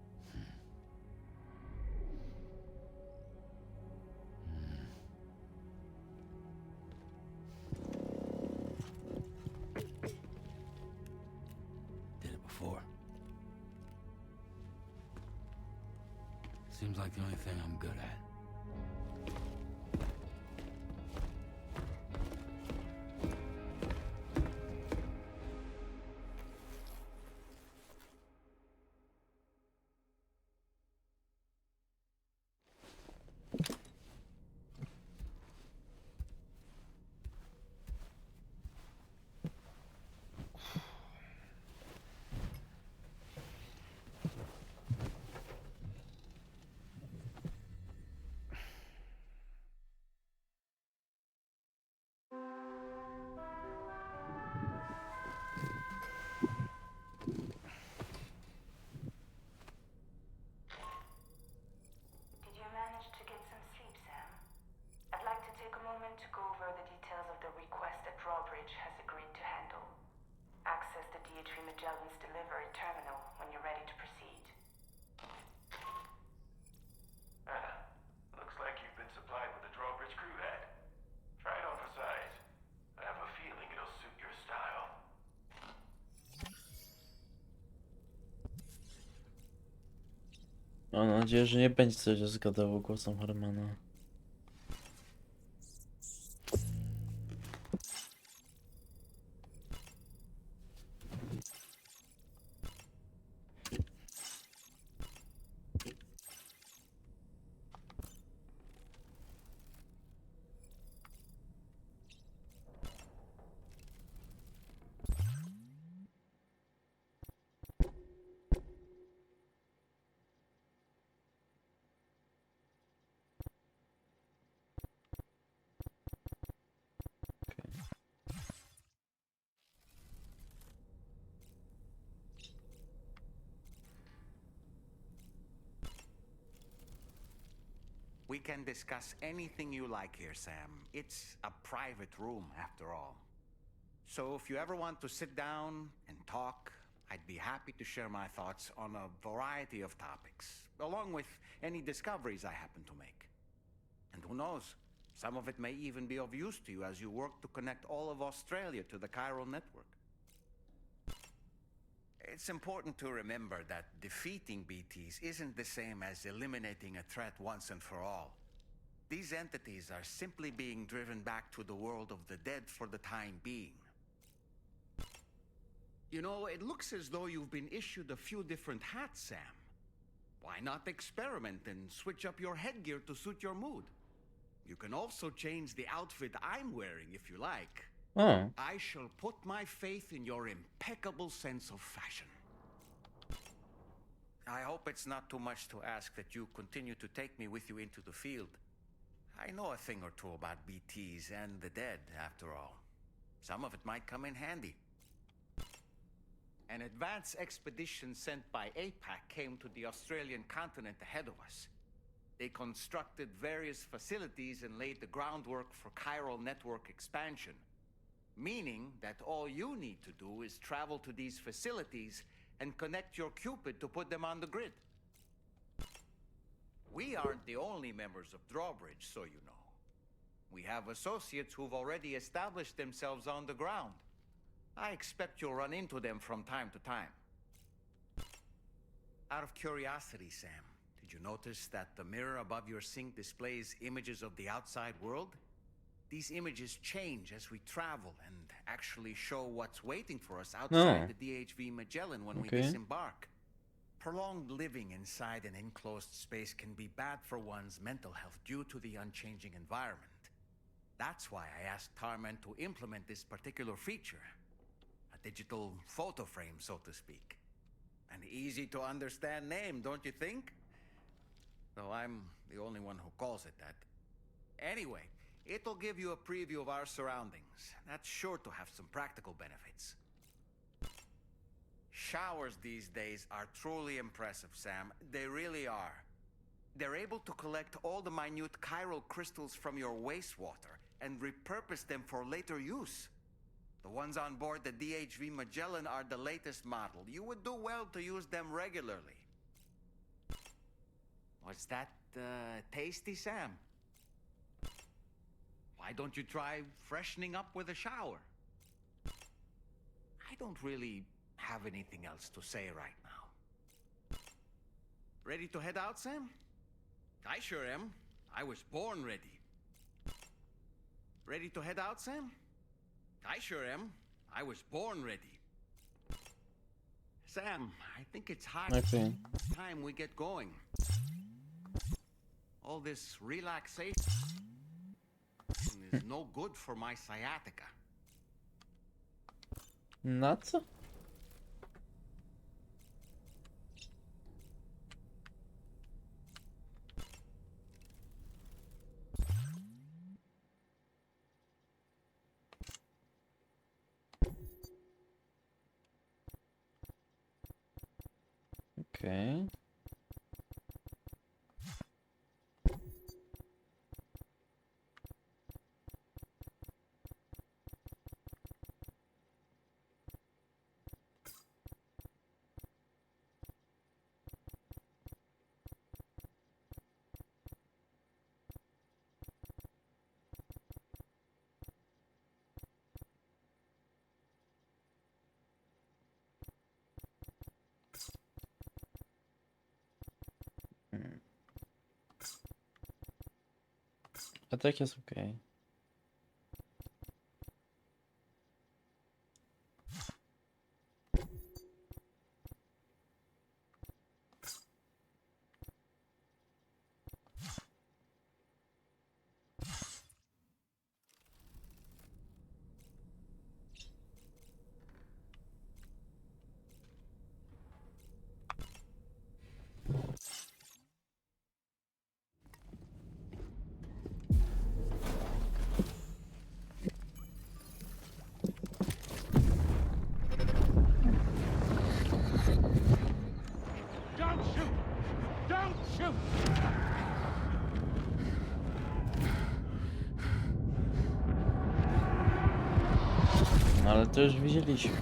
Did it before. Seems like the only thing I'm good at. DHV Magellan's delivery terminal when you're ready to proceed. Looks like you've been supplied with a drawbridge crew hat. Try it on for size. I have a feeling it'll suit your style. Mam nadzieję, że nie będzie coś zgadywał głosem Hermana. We can discuss anything you like here, Sam. It's a private room, after all. So if you ever want to sit down and talk, I'd be happy to share my thoughts on a variety of topics, along with any discoveries I happen to make. And who knows, some of it may even be of use to you as you work to connect all of Australia to the chiral network. It's important to remember that defeating BTs isn't the same as eliminating a threat once and for all. These entities are simply being driven back to the world of the dead for the time being. You know, it looks as though you've been issued a few different hats, Sam. Why not experiment and switch up your headgear to suit your mood? You can also change the outfit I'm wearing if you like. Oh, I shall put my faith in your impeccable sense of fashion. I hope it's not too much to ask that you continue to take me with you into the field. I know a thing or two about BTs and the dead, after all. Some of it might come in handy. An advance expedition sent by APAC came to the Australian continent ahead of us. They constructed various facilities and laid the groundwork for chiral network expansion. Meaning that all you need to do is travel to these facilities and connect your Cupid to put them on the grid. We aren't the only members of Drawbridge, so you know. We have associates who've already established themselves on the ground. I expect you'll run into them from time to time. Out of curiosity, Sam, did you notice that the mirror above your sink displays images of the outside world? These images change as we travel and actually show what's waiting for us outside the DHV Magellan when we disembark. Prolonged living inside an enclosed space can be bad for one's mental health due to the unchanging environment. That's why I asked Tarman to implement this particular feature. A digital photo frame, so to speak. An easy to understand name, don't you think? Though I'm the only one who calls it that. Anyway, it'll give you a preview of our surroundings. That's sure to have some practical benefits. Showers these days are truly impressive, Sam. They really are. They're able to collect all the minute chiral crystals from your wastewater and repurpose them for later use. The ones on board the DHV Magellan are the latest model. You would do well to use them regularly. Was that tasty, Sam? Why don't you try freshening up with a shower? I don't really have anything else to say right now. Ready to head out, Sam? I sure am. I was born ready. Ready to head out, Sam? I sure am. I was born ready. Sam, I think it's high time we get going. All this relaxation is no good for my sciatica. Na co? Okej. A tak jest okej. Don't shoot! Don't shoot! No ale to już widzieliśmy.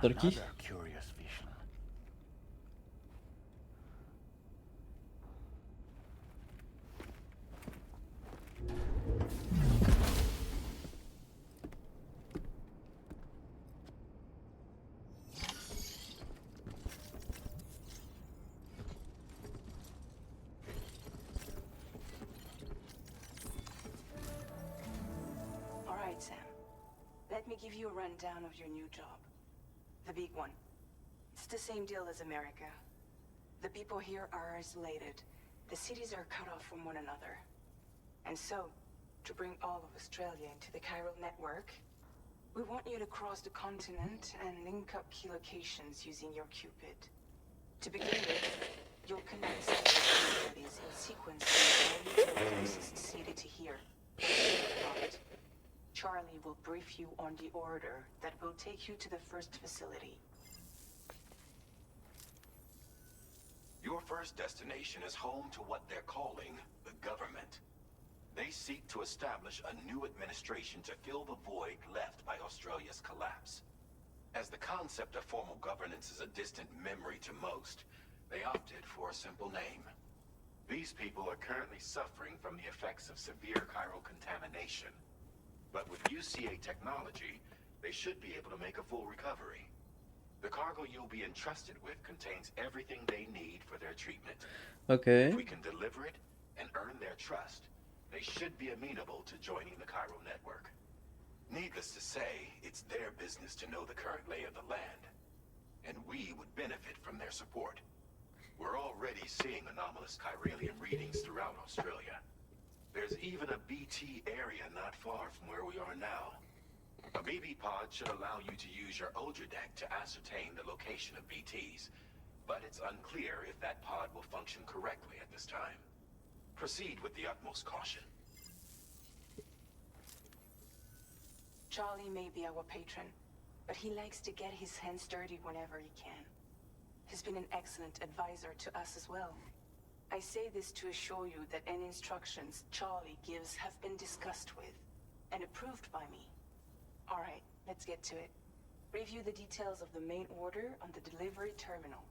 Torki? Another curious vision. All right, Sam. Let me give you a rundown of your new job. The big one. It's the same deal as America. The people here are isolated. The cities are cut off from one another. And so, to bring all of Australia into the chiral network, we want you to cross the continent and link up key locations using your Cupid. To begin with, you'll connect several facilities in sequence to the closest city to here. Right. Charlie will brief you on the order that will take you to the first facility. Your first destination is home to what they're calling the government. They seek to establish a new administration to fill the void left by Australia's collapse. As the concept of formal governance is a distant memory to most, they opted for a simple name. These people are currently suffering from the effects of severe chiral contamination. But with UCA technology, they should be able to make a full recovery. The cargo you'll be entrusted with contains everything they need for their treatment. Okej. If we can deliver it and earn their trust, they should be amenable to joining the chiral network. Needless to say, it's their business to know the current lay of the land, and we would benefit from their support. We're already seeing anomalous chiralium readings throughout Australia. There's even a BT area not far from where we are now. A BB pod should allow you to use your Ultra deck to ascertain the location of BTs, but it's unclear if that pod will function correctly at this time. Proceed with the utmost caution. Charlie may be our patron, but he likes to get his hands dirty whenever he can. He's been an excellent advisor to us as well. I say this to assure you that any instructions Charlie gives have been discussed with and approved by me. All right, let's get to it. Review the details of the main order on the delivery terminal.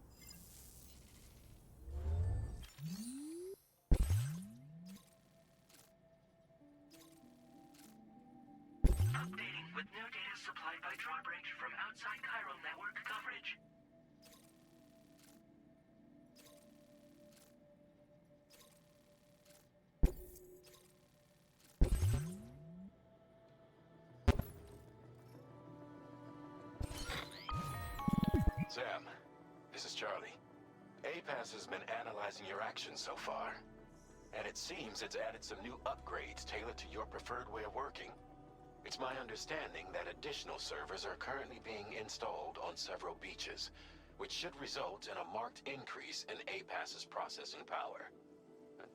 Updating with new data supplied by drawbridge from outside chiral network coverage. Sam, this is Charlie. APAS has been analyzing your actions so far, and it seems it's added some new upgrades tailored to your preferred way of working. It's my understanding that additional servers are currently being installed on several beaches, which should result in a marked increase in APAS's processing power.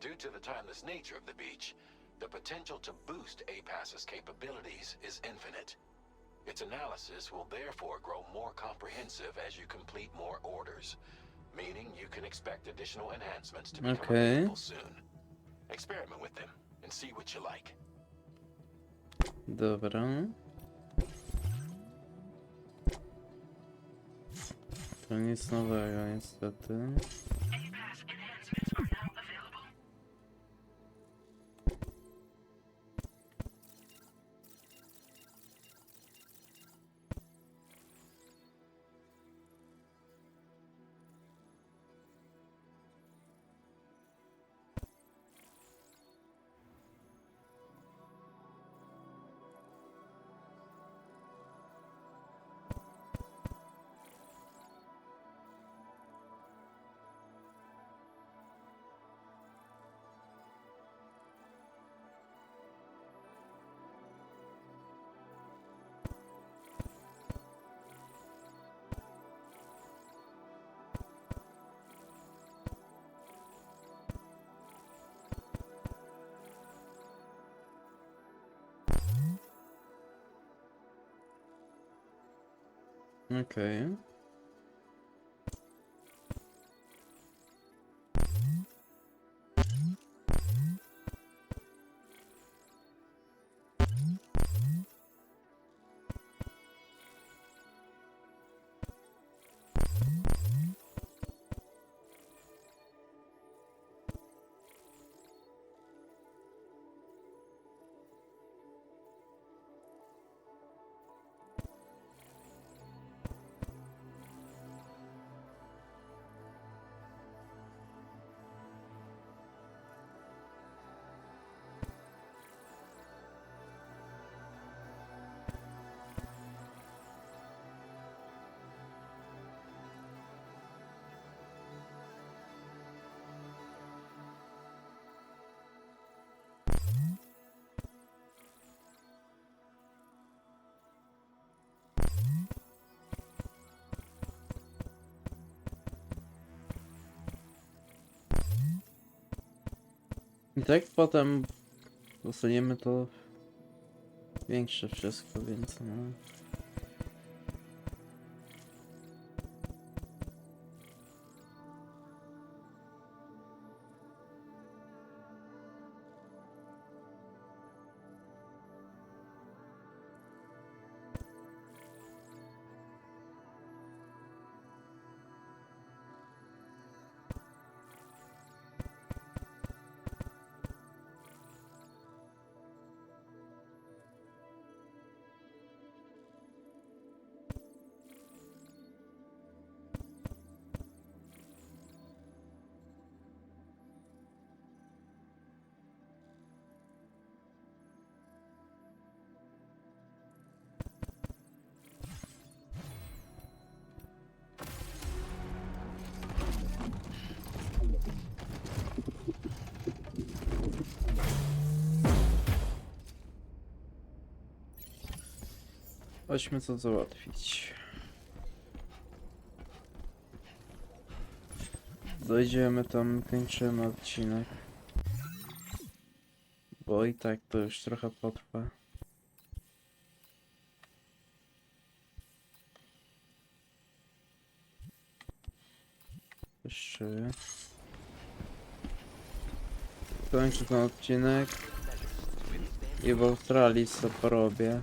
Due to the timeless nature of the beach, the potential to boost APAS's capabilities is infinite. Its analysis will therefore grow more comprehensive as you complete more orders, meaning you can expect additional enhancements to become available soon. Experiment with them and see what you like. Dobra. To nic nowego niestety. APAS enhancements are now available. Okej. I tak potem dostaniemy to większe wszystko, więc no. Chodźmy to załatwić. Dojdziemy tam, kończymy odcinek. Bo i tak to już trochę potrwa. Jeszcze. Kończę ten odcinek. I w Australii co porobię.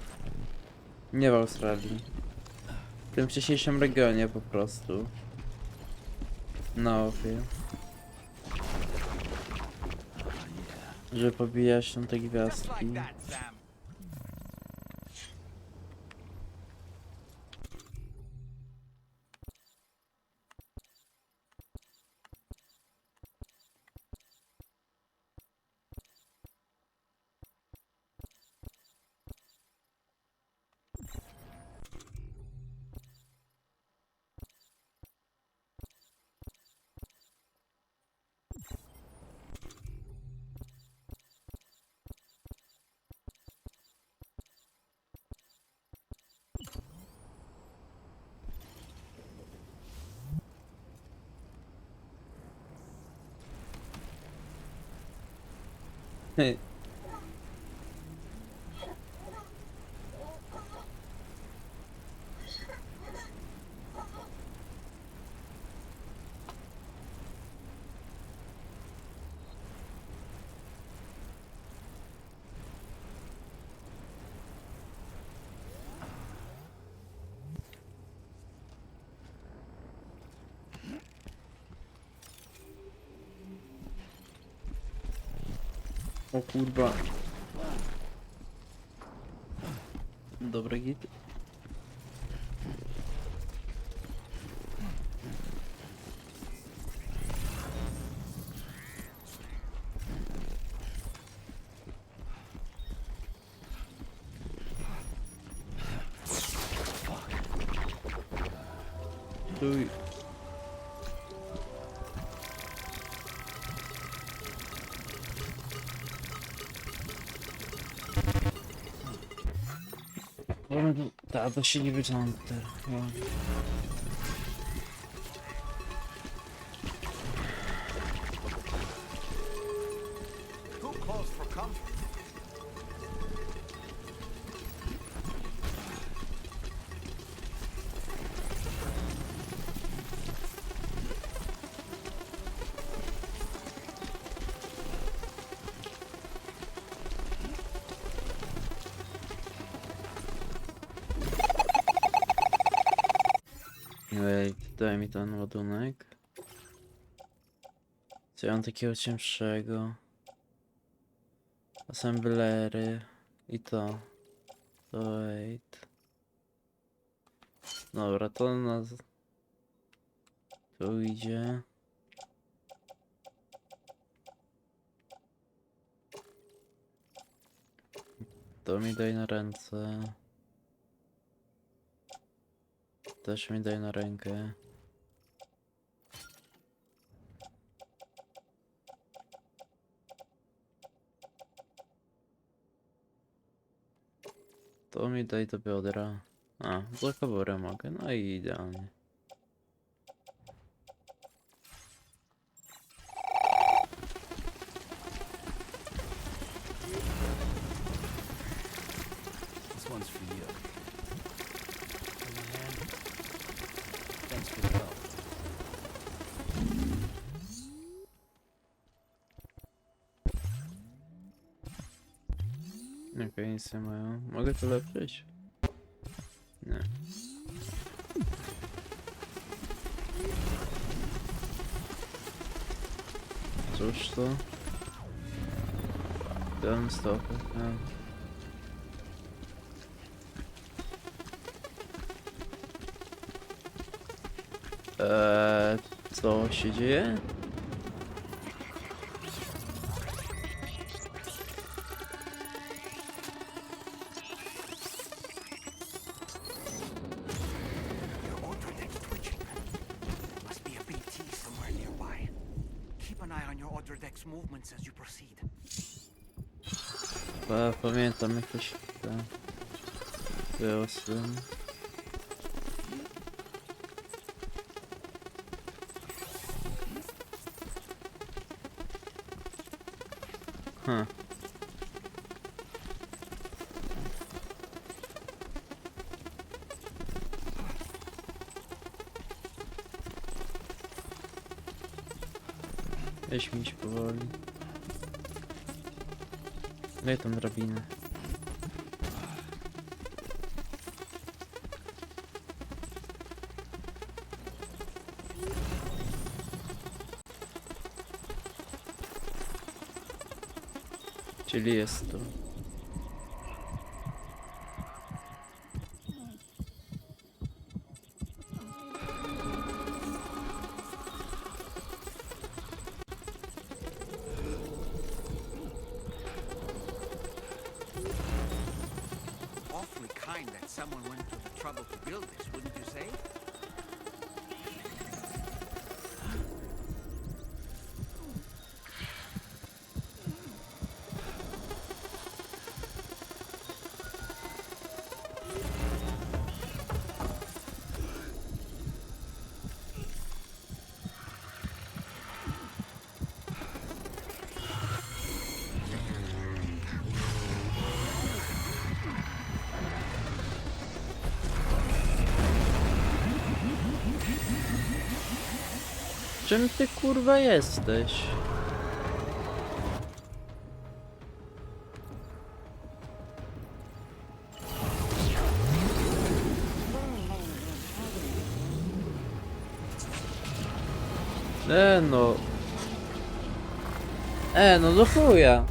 Nie w Australii. W tym wcześniejszym regionie po prostu. Na ofie. Że pobija się te gwiazdki. O kurwa. Dobry git. Tuj. Tak, to się nie wyciąga teraz. Wait, daj mi ten ładunek. Co ja mam takiego cięższego? Assemblery i to. To wait. Dobra, to na... Tu idzie. To mi daj na ręce. Też mi daj na rękę. To mi daj do biodra. A, do kobory mogę, no i idealnie. This one's for you. Thanks for the help. Okej, nic nie mają. Mogę to lepszyć? Nie. Cóż to? Ten stopy, ten. Co się dzieje? Your Ultradec's twitching. Must be a BT somewhere nearby. Keep an eye on your Ultradec's movements as you proceed. Pamiętam jakieś te było z tym. Weź mi iść powoli. Daj tą drabinę. Czyli jest tu. Awfully kind that someone went to the trouble to build this, wouldn't you say? Czym ty kurwa jesteś? No. No do chuja.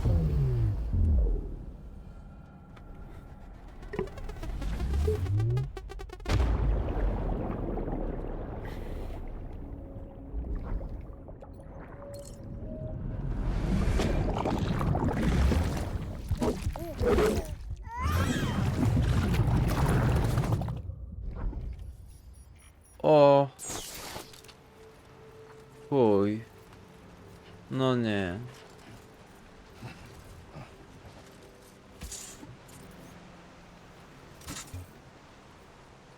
O. Chuj. No nie.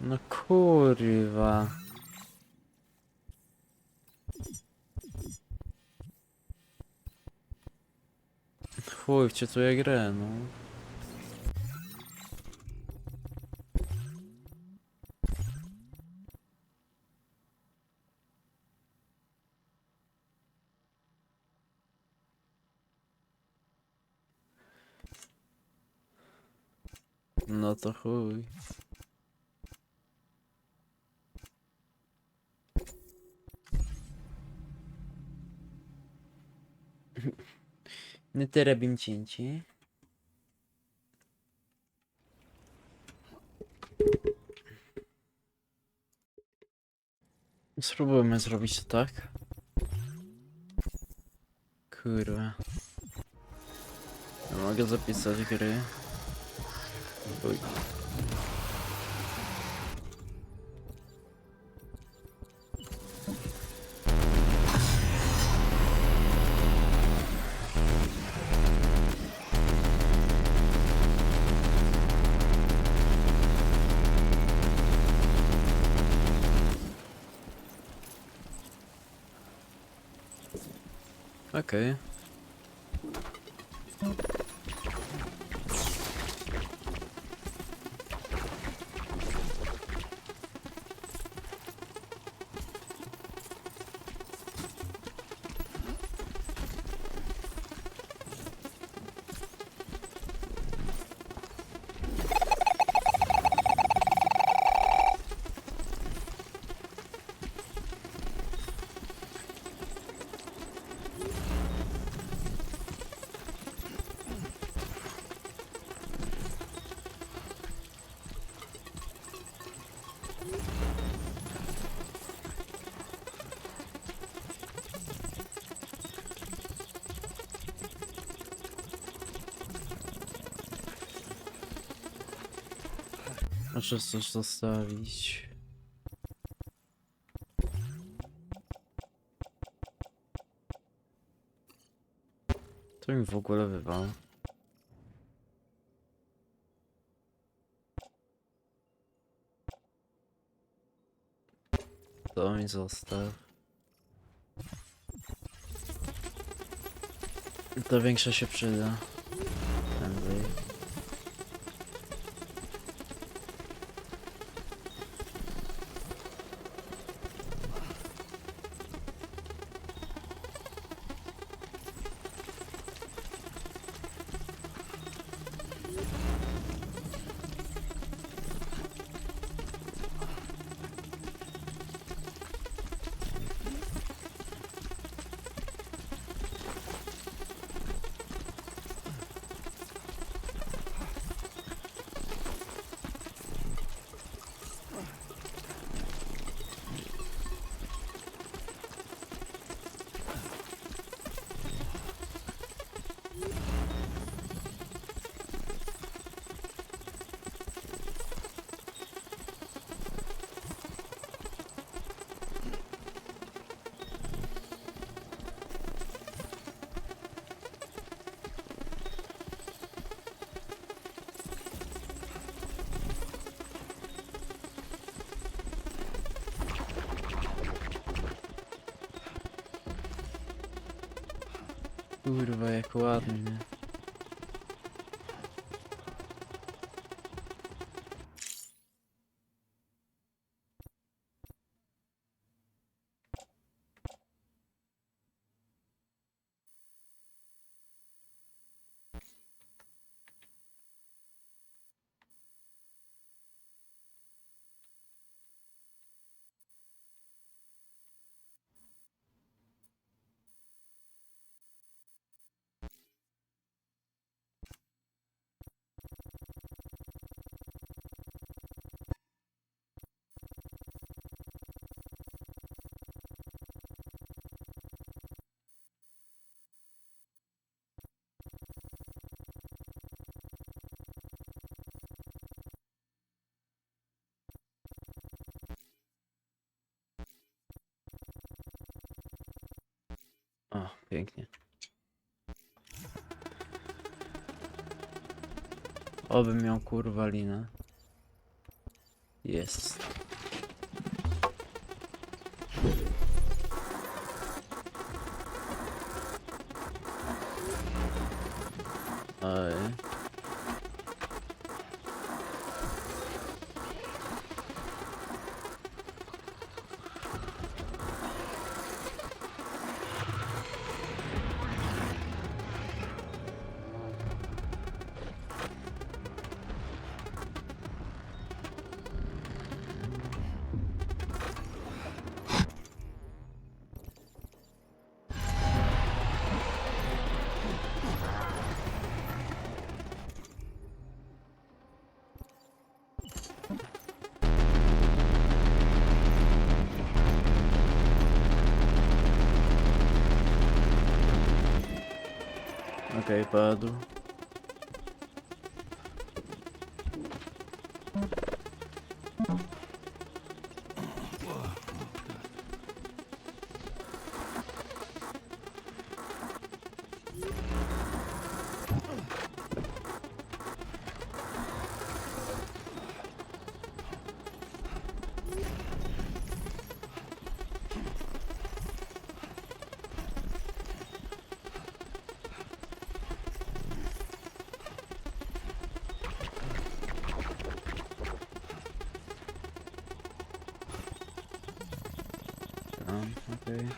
No kurwa. Chuj, wczytuję grę, no. No to chuj. Nie tyle bym cięci. Spróbujmy zrobić to tak. Kurwa. Nie mogę zapisać gry. Uj. Okej. Muszę coś zostawić. To mi w ogóle wywal. To mi zostaw. To większa się przyda. Prędzej. Kurwa, jak ładnie. O, pięknie. Obym miał kurwa linę. Jest. Oj. Okej, padł. Okej.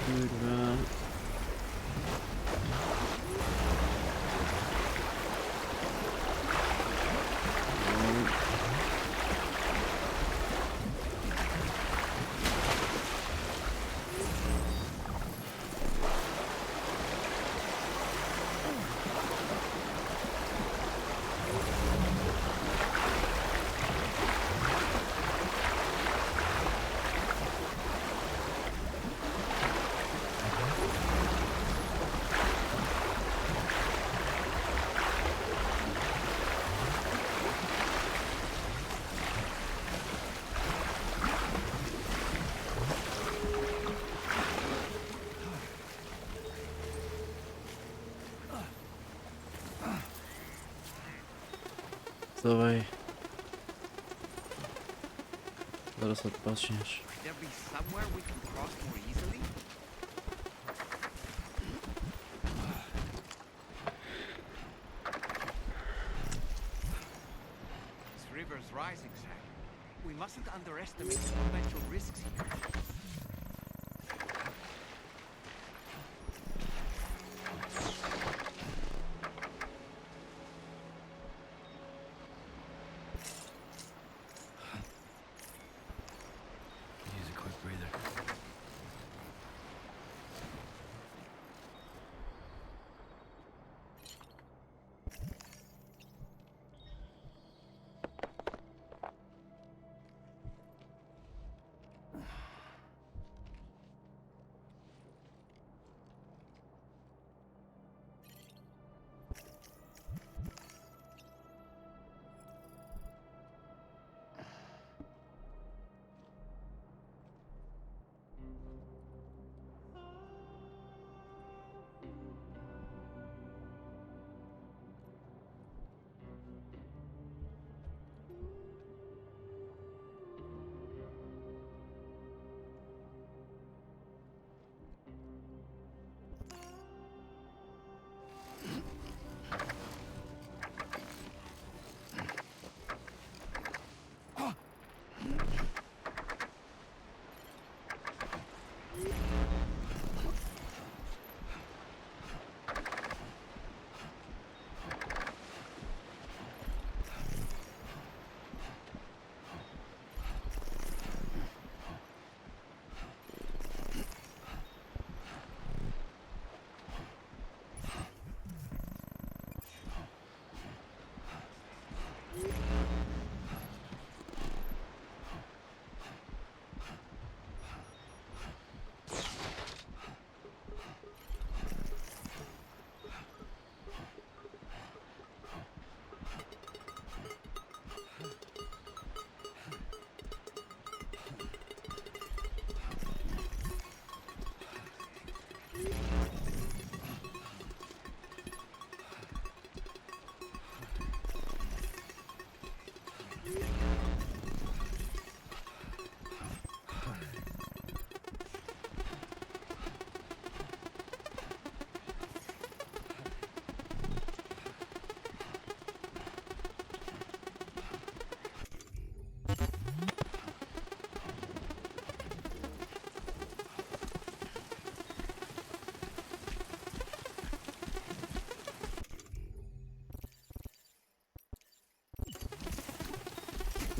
Kurwa. Dawaj. Zaraz odpoczniesz. There be somewhere we can cross more easily? This river's rising, Sam. We mustn't underestimate the potential risks here.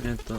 Nie to...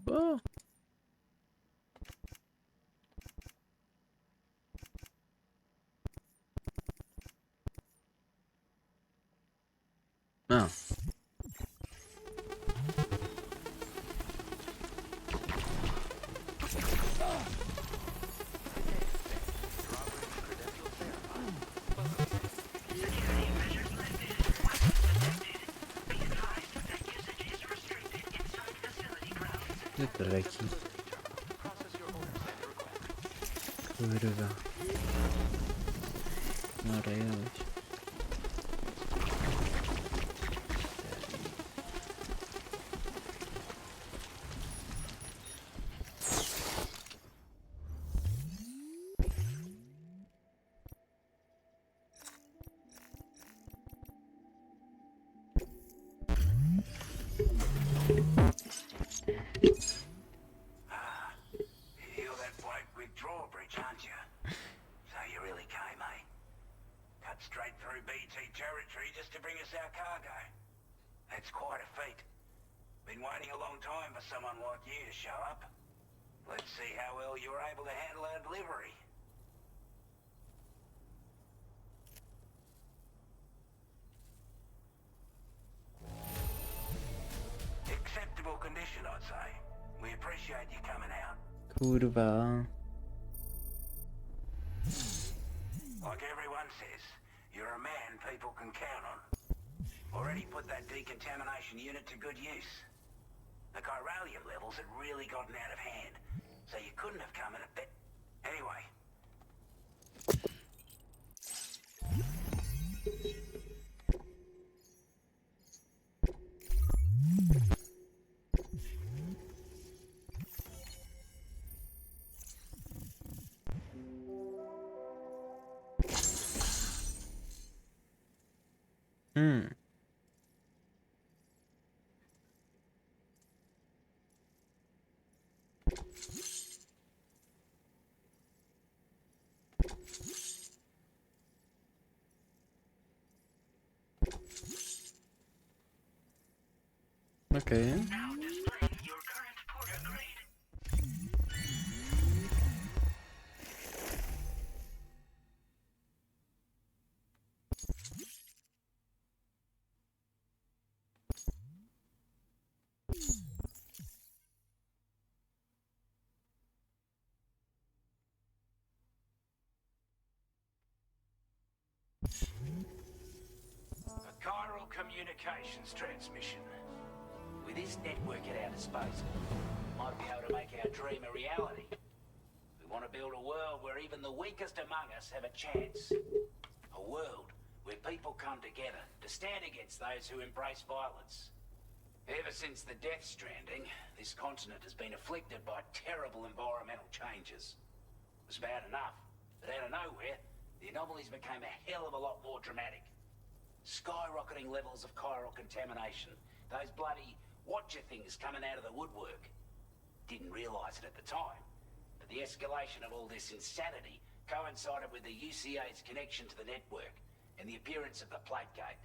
O! A. Gdzie te leki? Kurwa. No rejałeś. You're that bloke with drawbridge, aren't you? So you really came, eh? Cut straight through BT territory just to bring us our cargo. That's quite a feat. Been waiting a long time for someone like you to show up. Let's see how well you were able to handle our delivery. Acceptable condition, I'd say. We appreciate you coming out. Kurwa. Like everyone says, you're a man people can count on. Already put that decontamination unit to good use. The chiralium levels had really gotten out of hand, so you couldn't have come in a bit. Anyway. Okay. Now displaying your current porter grade. A chiral communications transmission. With this network at our disposal, we might be able to make our dream a reality. We want to build a world where even the weakest among us have a chance. A world where people come together to stand against those who embrace violence. Ever since the death stranding, this continent has been afflicted by terrible environmental changes. It was bad enough, but out of nowhere, the anomalies became a hell of a lot more dramatic. Skyrocketing levels of chiral contamination. Those bloody watcher things coming out of the woodwork. Didn't realise it at the time, but the escalation of all this insanity coincided with the UCA's connection to the network and the appearance of the plate gate.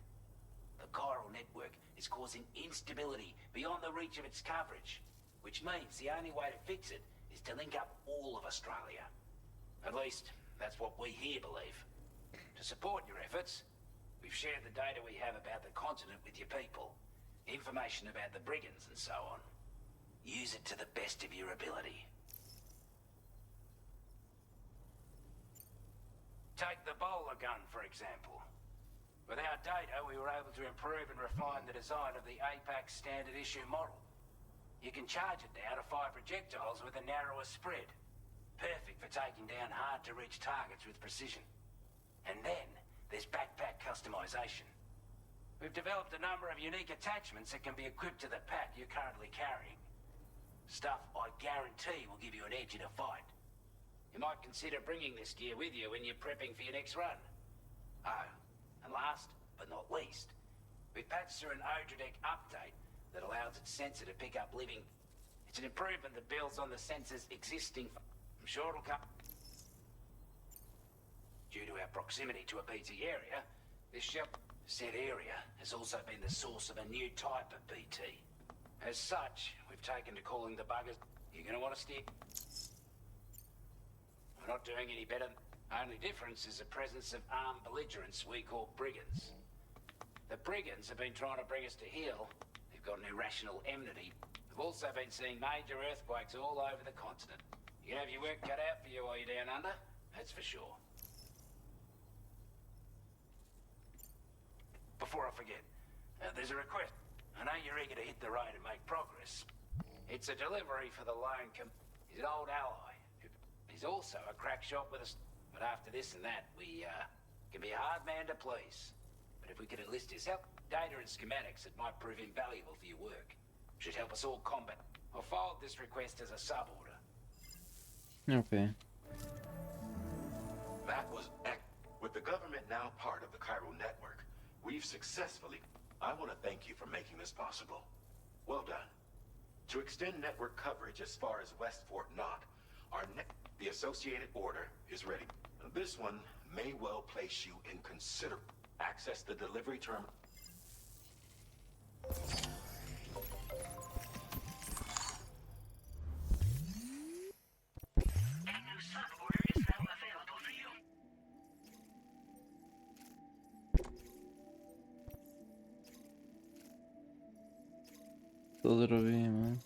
the chiral network is causing instability beyond the reach of its coverage, which means the only way to fix it is to link up all of Australia. At least, that's what we here believe. To support your efforts, we've shared the data we have about the continent with your people, information about the brigands and so on. Use it to the best of your ability. Take the bowler gun, for example. With our data, we were able to improve and refine the design of the APAC standard issue model. You can charge it now to fire projectiles with a narrower spread. Perfect for taking down hard-to-reach targets with precision. And then, there's backpack customization. We've developed a number of unique attachments that can be equipped to the pack you're currently carrying. Stuff I guarantee will give you an edge in a fight. You might consider bringing this gear with you when you're prepping for your next run. Oh, and last but not least, we've patched through an Odradec update that allows its sensor to pick up living. It's an improvement that builds on the sensor's existing. I'm sure it'll come. Due to our proximity to a BT area, this said area has also been the source of a new type of BT. As such, we've taken to calling the buggers. You're going to want to steer. We're not doing any better. Only difference is the presence of armed belligerents we call brigands. The brigands have been trying to bring us to heel. They've got an irrational enmity. We've also been seeing major earthquakes all over the continent. You can have your work cut out for you while you're down under, that's for sure. Before I forget, there's a request. I know you're eager to hit the road and make progress. It's a delivery for the lone He's an old ally. He's also a crack shot with us. But after this and that, we can be a hard man to please. But if we could enlist his help, data and schematics, it might prove invaluable for your work. Should help us all combat. I'll forward this request as a sub-order. Okay. That was with the government now part of the chiral network, we've successfully. I want to thank you for making this possible. Well done. To extend network coverage as far as West Fort Knott, the associated order is ready. This one may well place you in consider. Access the delivery terminal. A new sub-order is now available for you. Co zrobimy?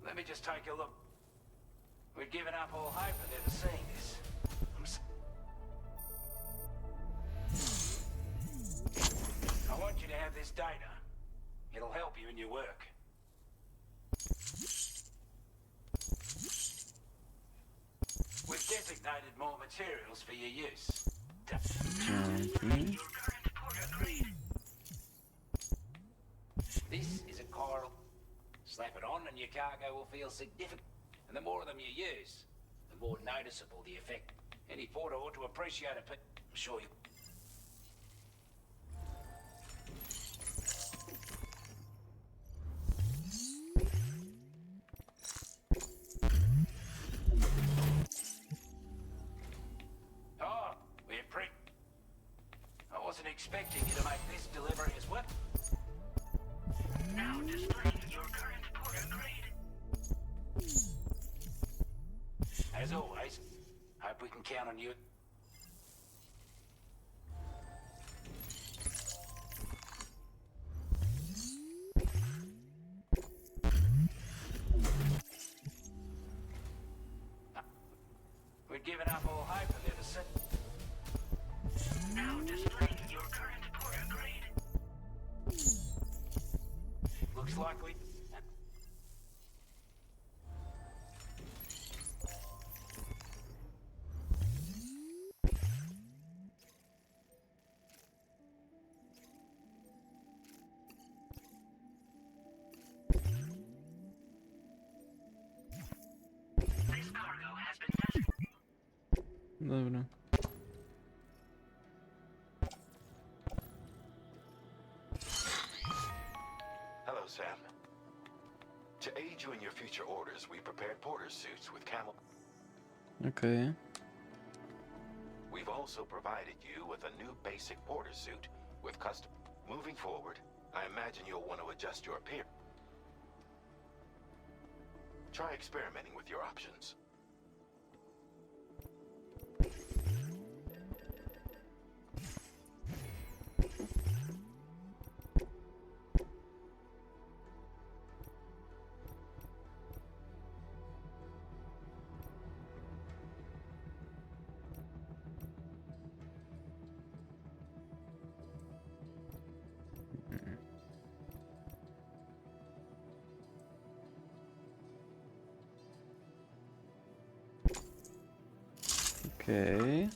Let me just take a look. We'd given up all hope of ever seeing this. I want you to have this data. It'll help you in your work. We've designated more materials for your use. This is a chiral. Slap it on and your cargo will feel significant. And the more of them you use, the more noticeable the effect. Any porter ought to appreciate it, but I'm sure you... Oh, we're I wasn't expecting you to make this delivery as well. Now displaying your current porter grade. As always, hope we can count on you. We'd given up all hope of ever seeing. Now displaying your current porter grade. Looks like we... This cargo has been tested. Dobra. aid you in your future orders, we prepared porter suits with camel. Okej. We've also provided you with a new basic porter suit with custom. Moving forward, I imagine you'll want to adjust your appearance. Try experimenting with your options. Okej.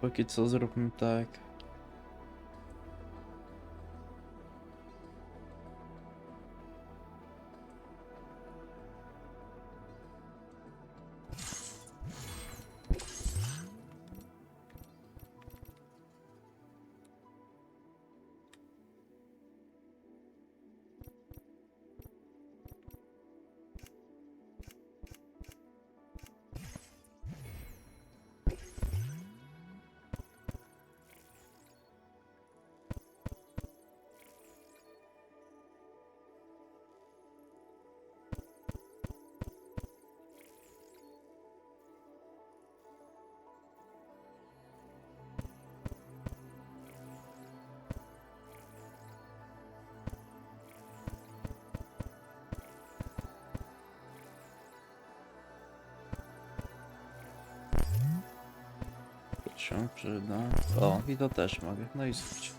Póki co zróbmy tak. Się przyda. O, i to też mogę. No i słuchajcie.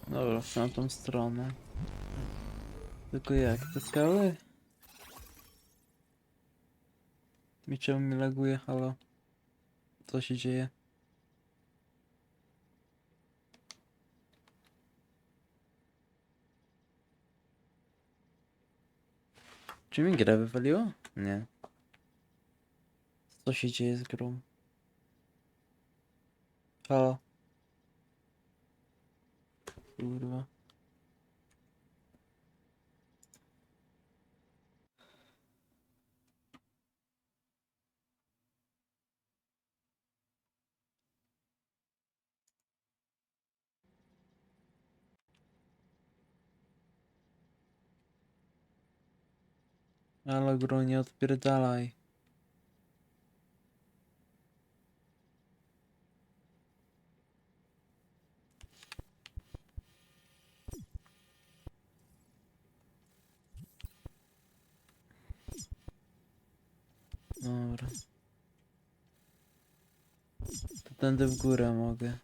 Dobra, w tamtą stronę. Tylko jak? Te skały? I czemu mi laguje? Halo? Co się dzieje? Czy mi grę wywaliło? Nie. Co się dzieje z grą? Halo? Kurwa. Ale gro, nie odpierdalaj. Dobra. To tędy w górę mogę.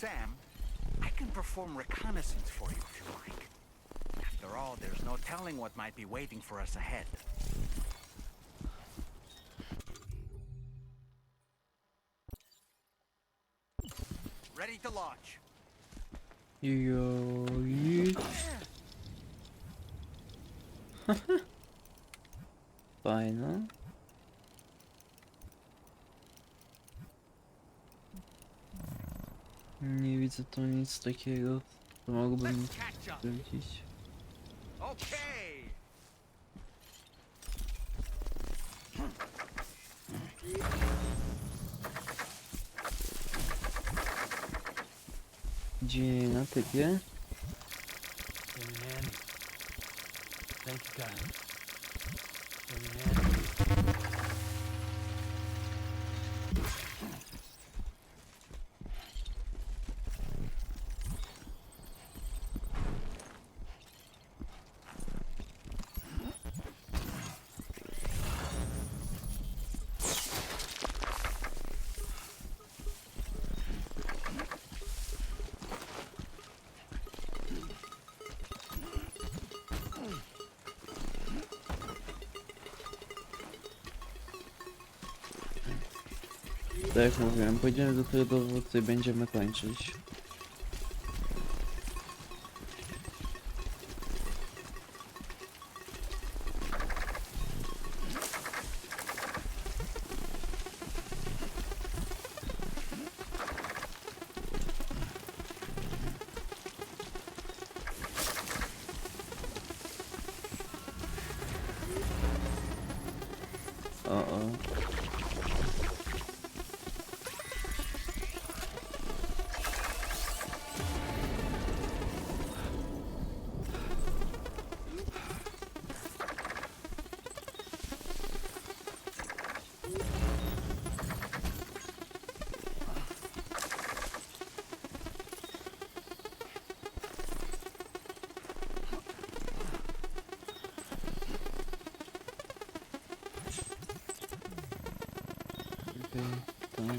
Sam, I can perform reconnaissance for you if you like. After all, there's no telling what might be waiting for us ahead. Ready to launch. Yo, Fajne. Nie widzę tu nic takiego, co mógłbym sprawdzić. Okay. Gdzie na typie? Thank you, guys. Been handy. Tak jak mówiłem, pójdziemy do tego dowódcy i będziemy kończyć. O. Tam.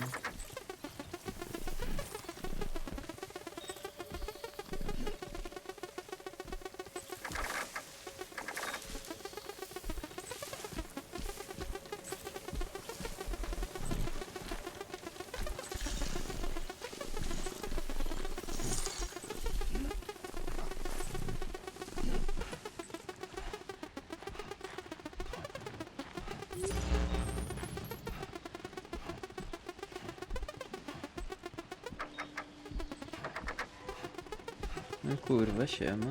No kurwa, siema.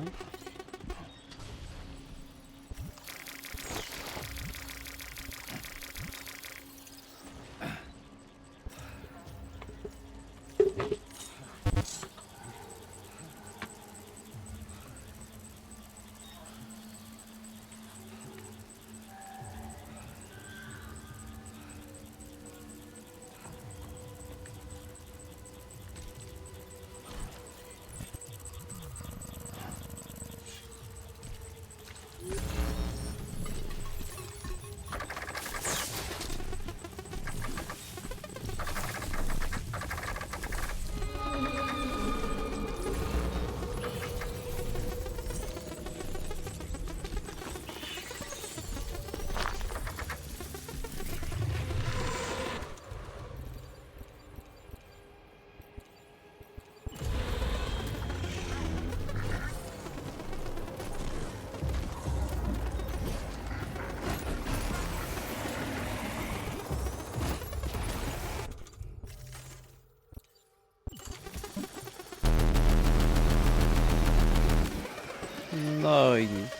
No i nic.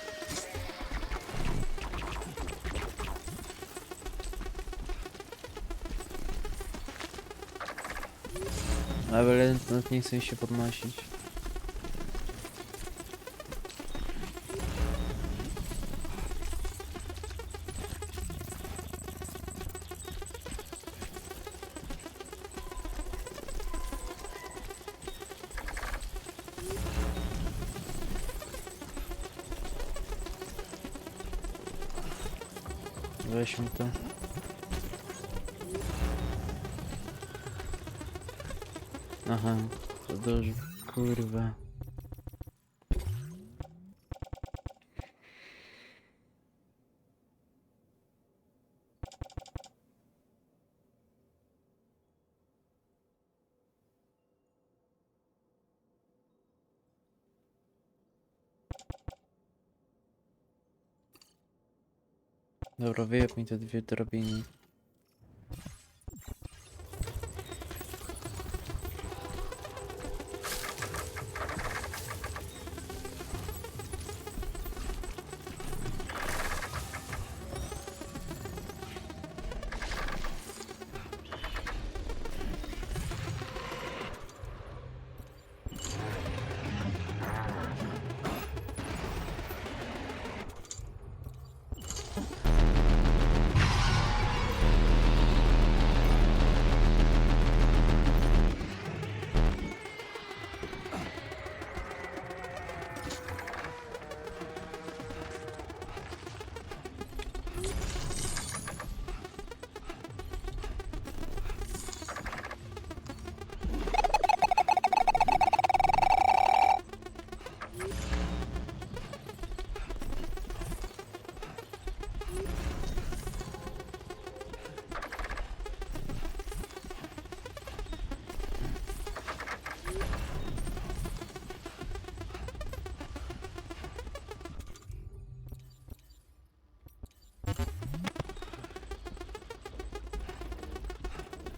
Ale nawet nie chcę się podnosić. Weźmy to. Aha, to dużo, kurwa. Dobra, wyjeb mi te 2 drabiny.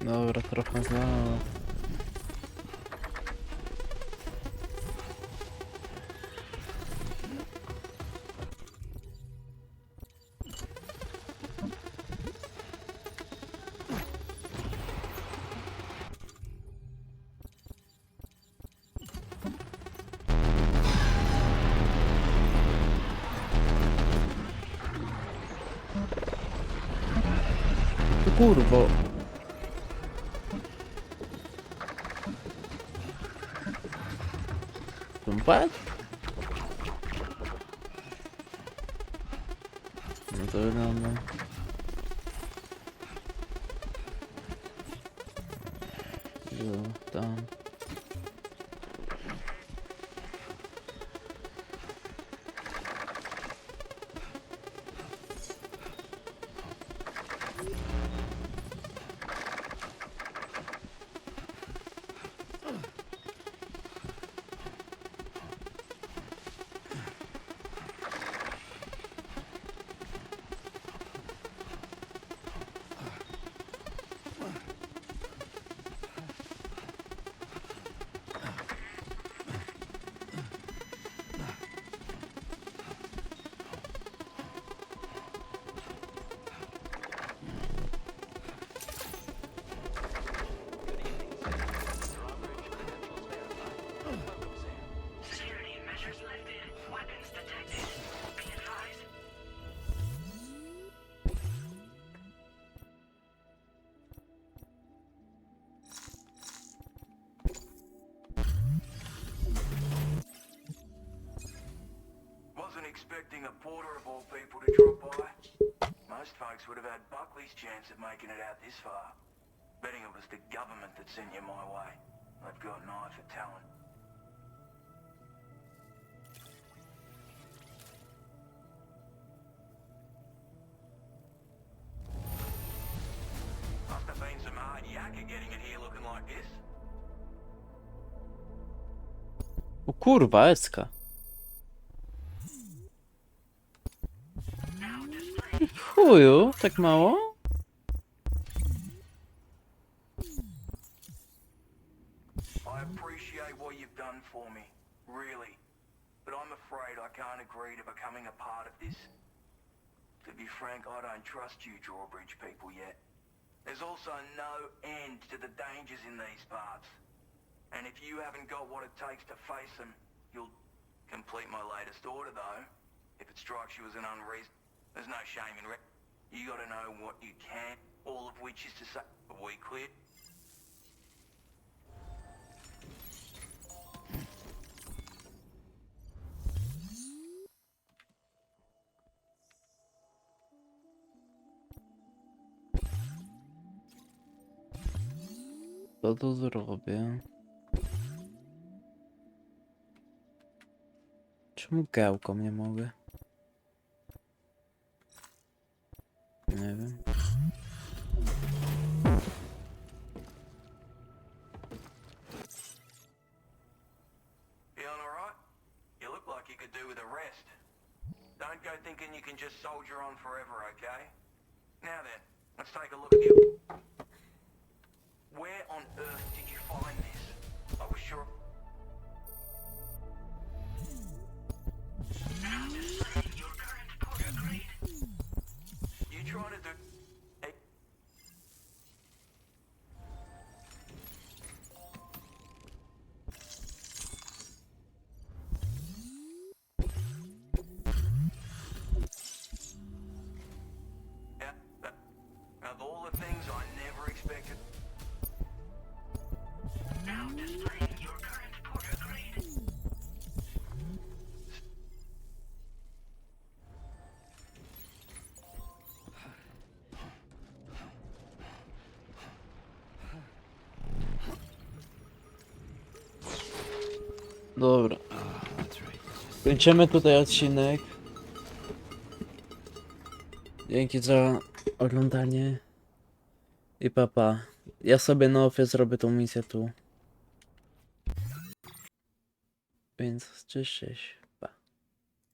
Dobra, trochę za... Kurwo! What? No to wygląda. Tam. Expecting a porter of all people to drop by. Most folks would have had Buckley's chance of making it out this far. Betting it was the government that sent you my way. They've got an eye for talent. Must have been some hard yakka getting it here looking like this. O kurwa, Eska. Chuju, tak mało? I appreciate what you've done for me, really. But I'm afraid I can't agree to becoming a part of this. To be frank, I don't trust you drawbridge people yet. There's also no end to the dangers in these parts. And if you haven't got what it takes to face them, you'll complete my latest order though. If it strikes you as an unreason, there's no shame in you gotta know what you can, all of which is to say, are we clear? Co tu zrobię? Czemu gałką nie mogę? Nie wiem. Feeling alright? You look like you could do with a rest. Don't go thinking you can just soldier on forever, okay? Now then, let's take a look at you. Where on earth did you find this? I was sure... Now displaying your current porter grade. You trying to do... Hey. Of all the things I never expected. Now displaying your current porter grade. Dobra. Kończymy tutaj odcinek. Dzięki za oglądanie. I papa. Ja sobie na ofie zrobię tą misję tu. Więc cześć.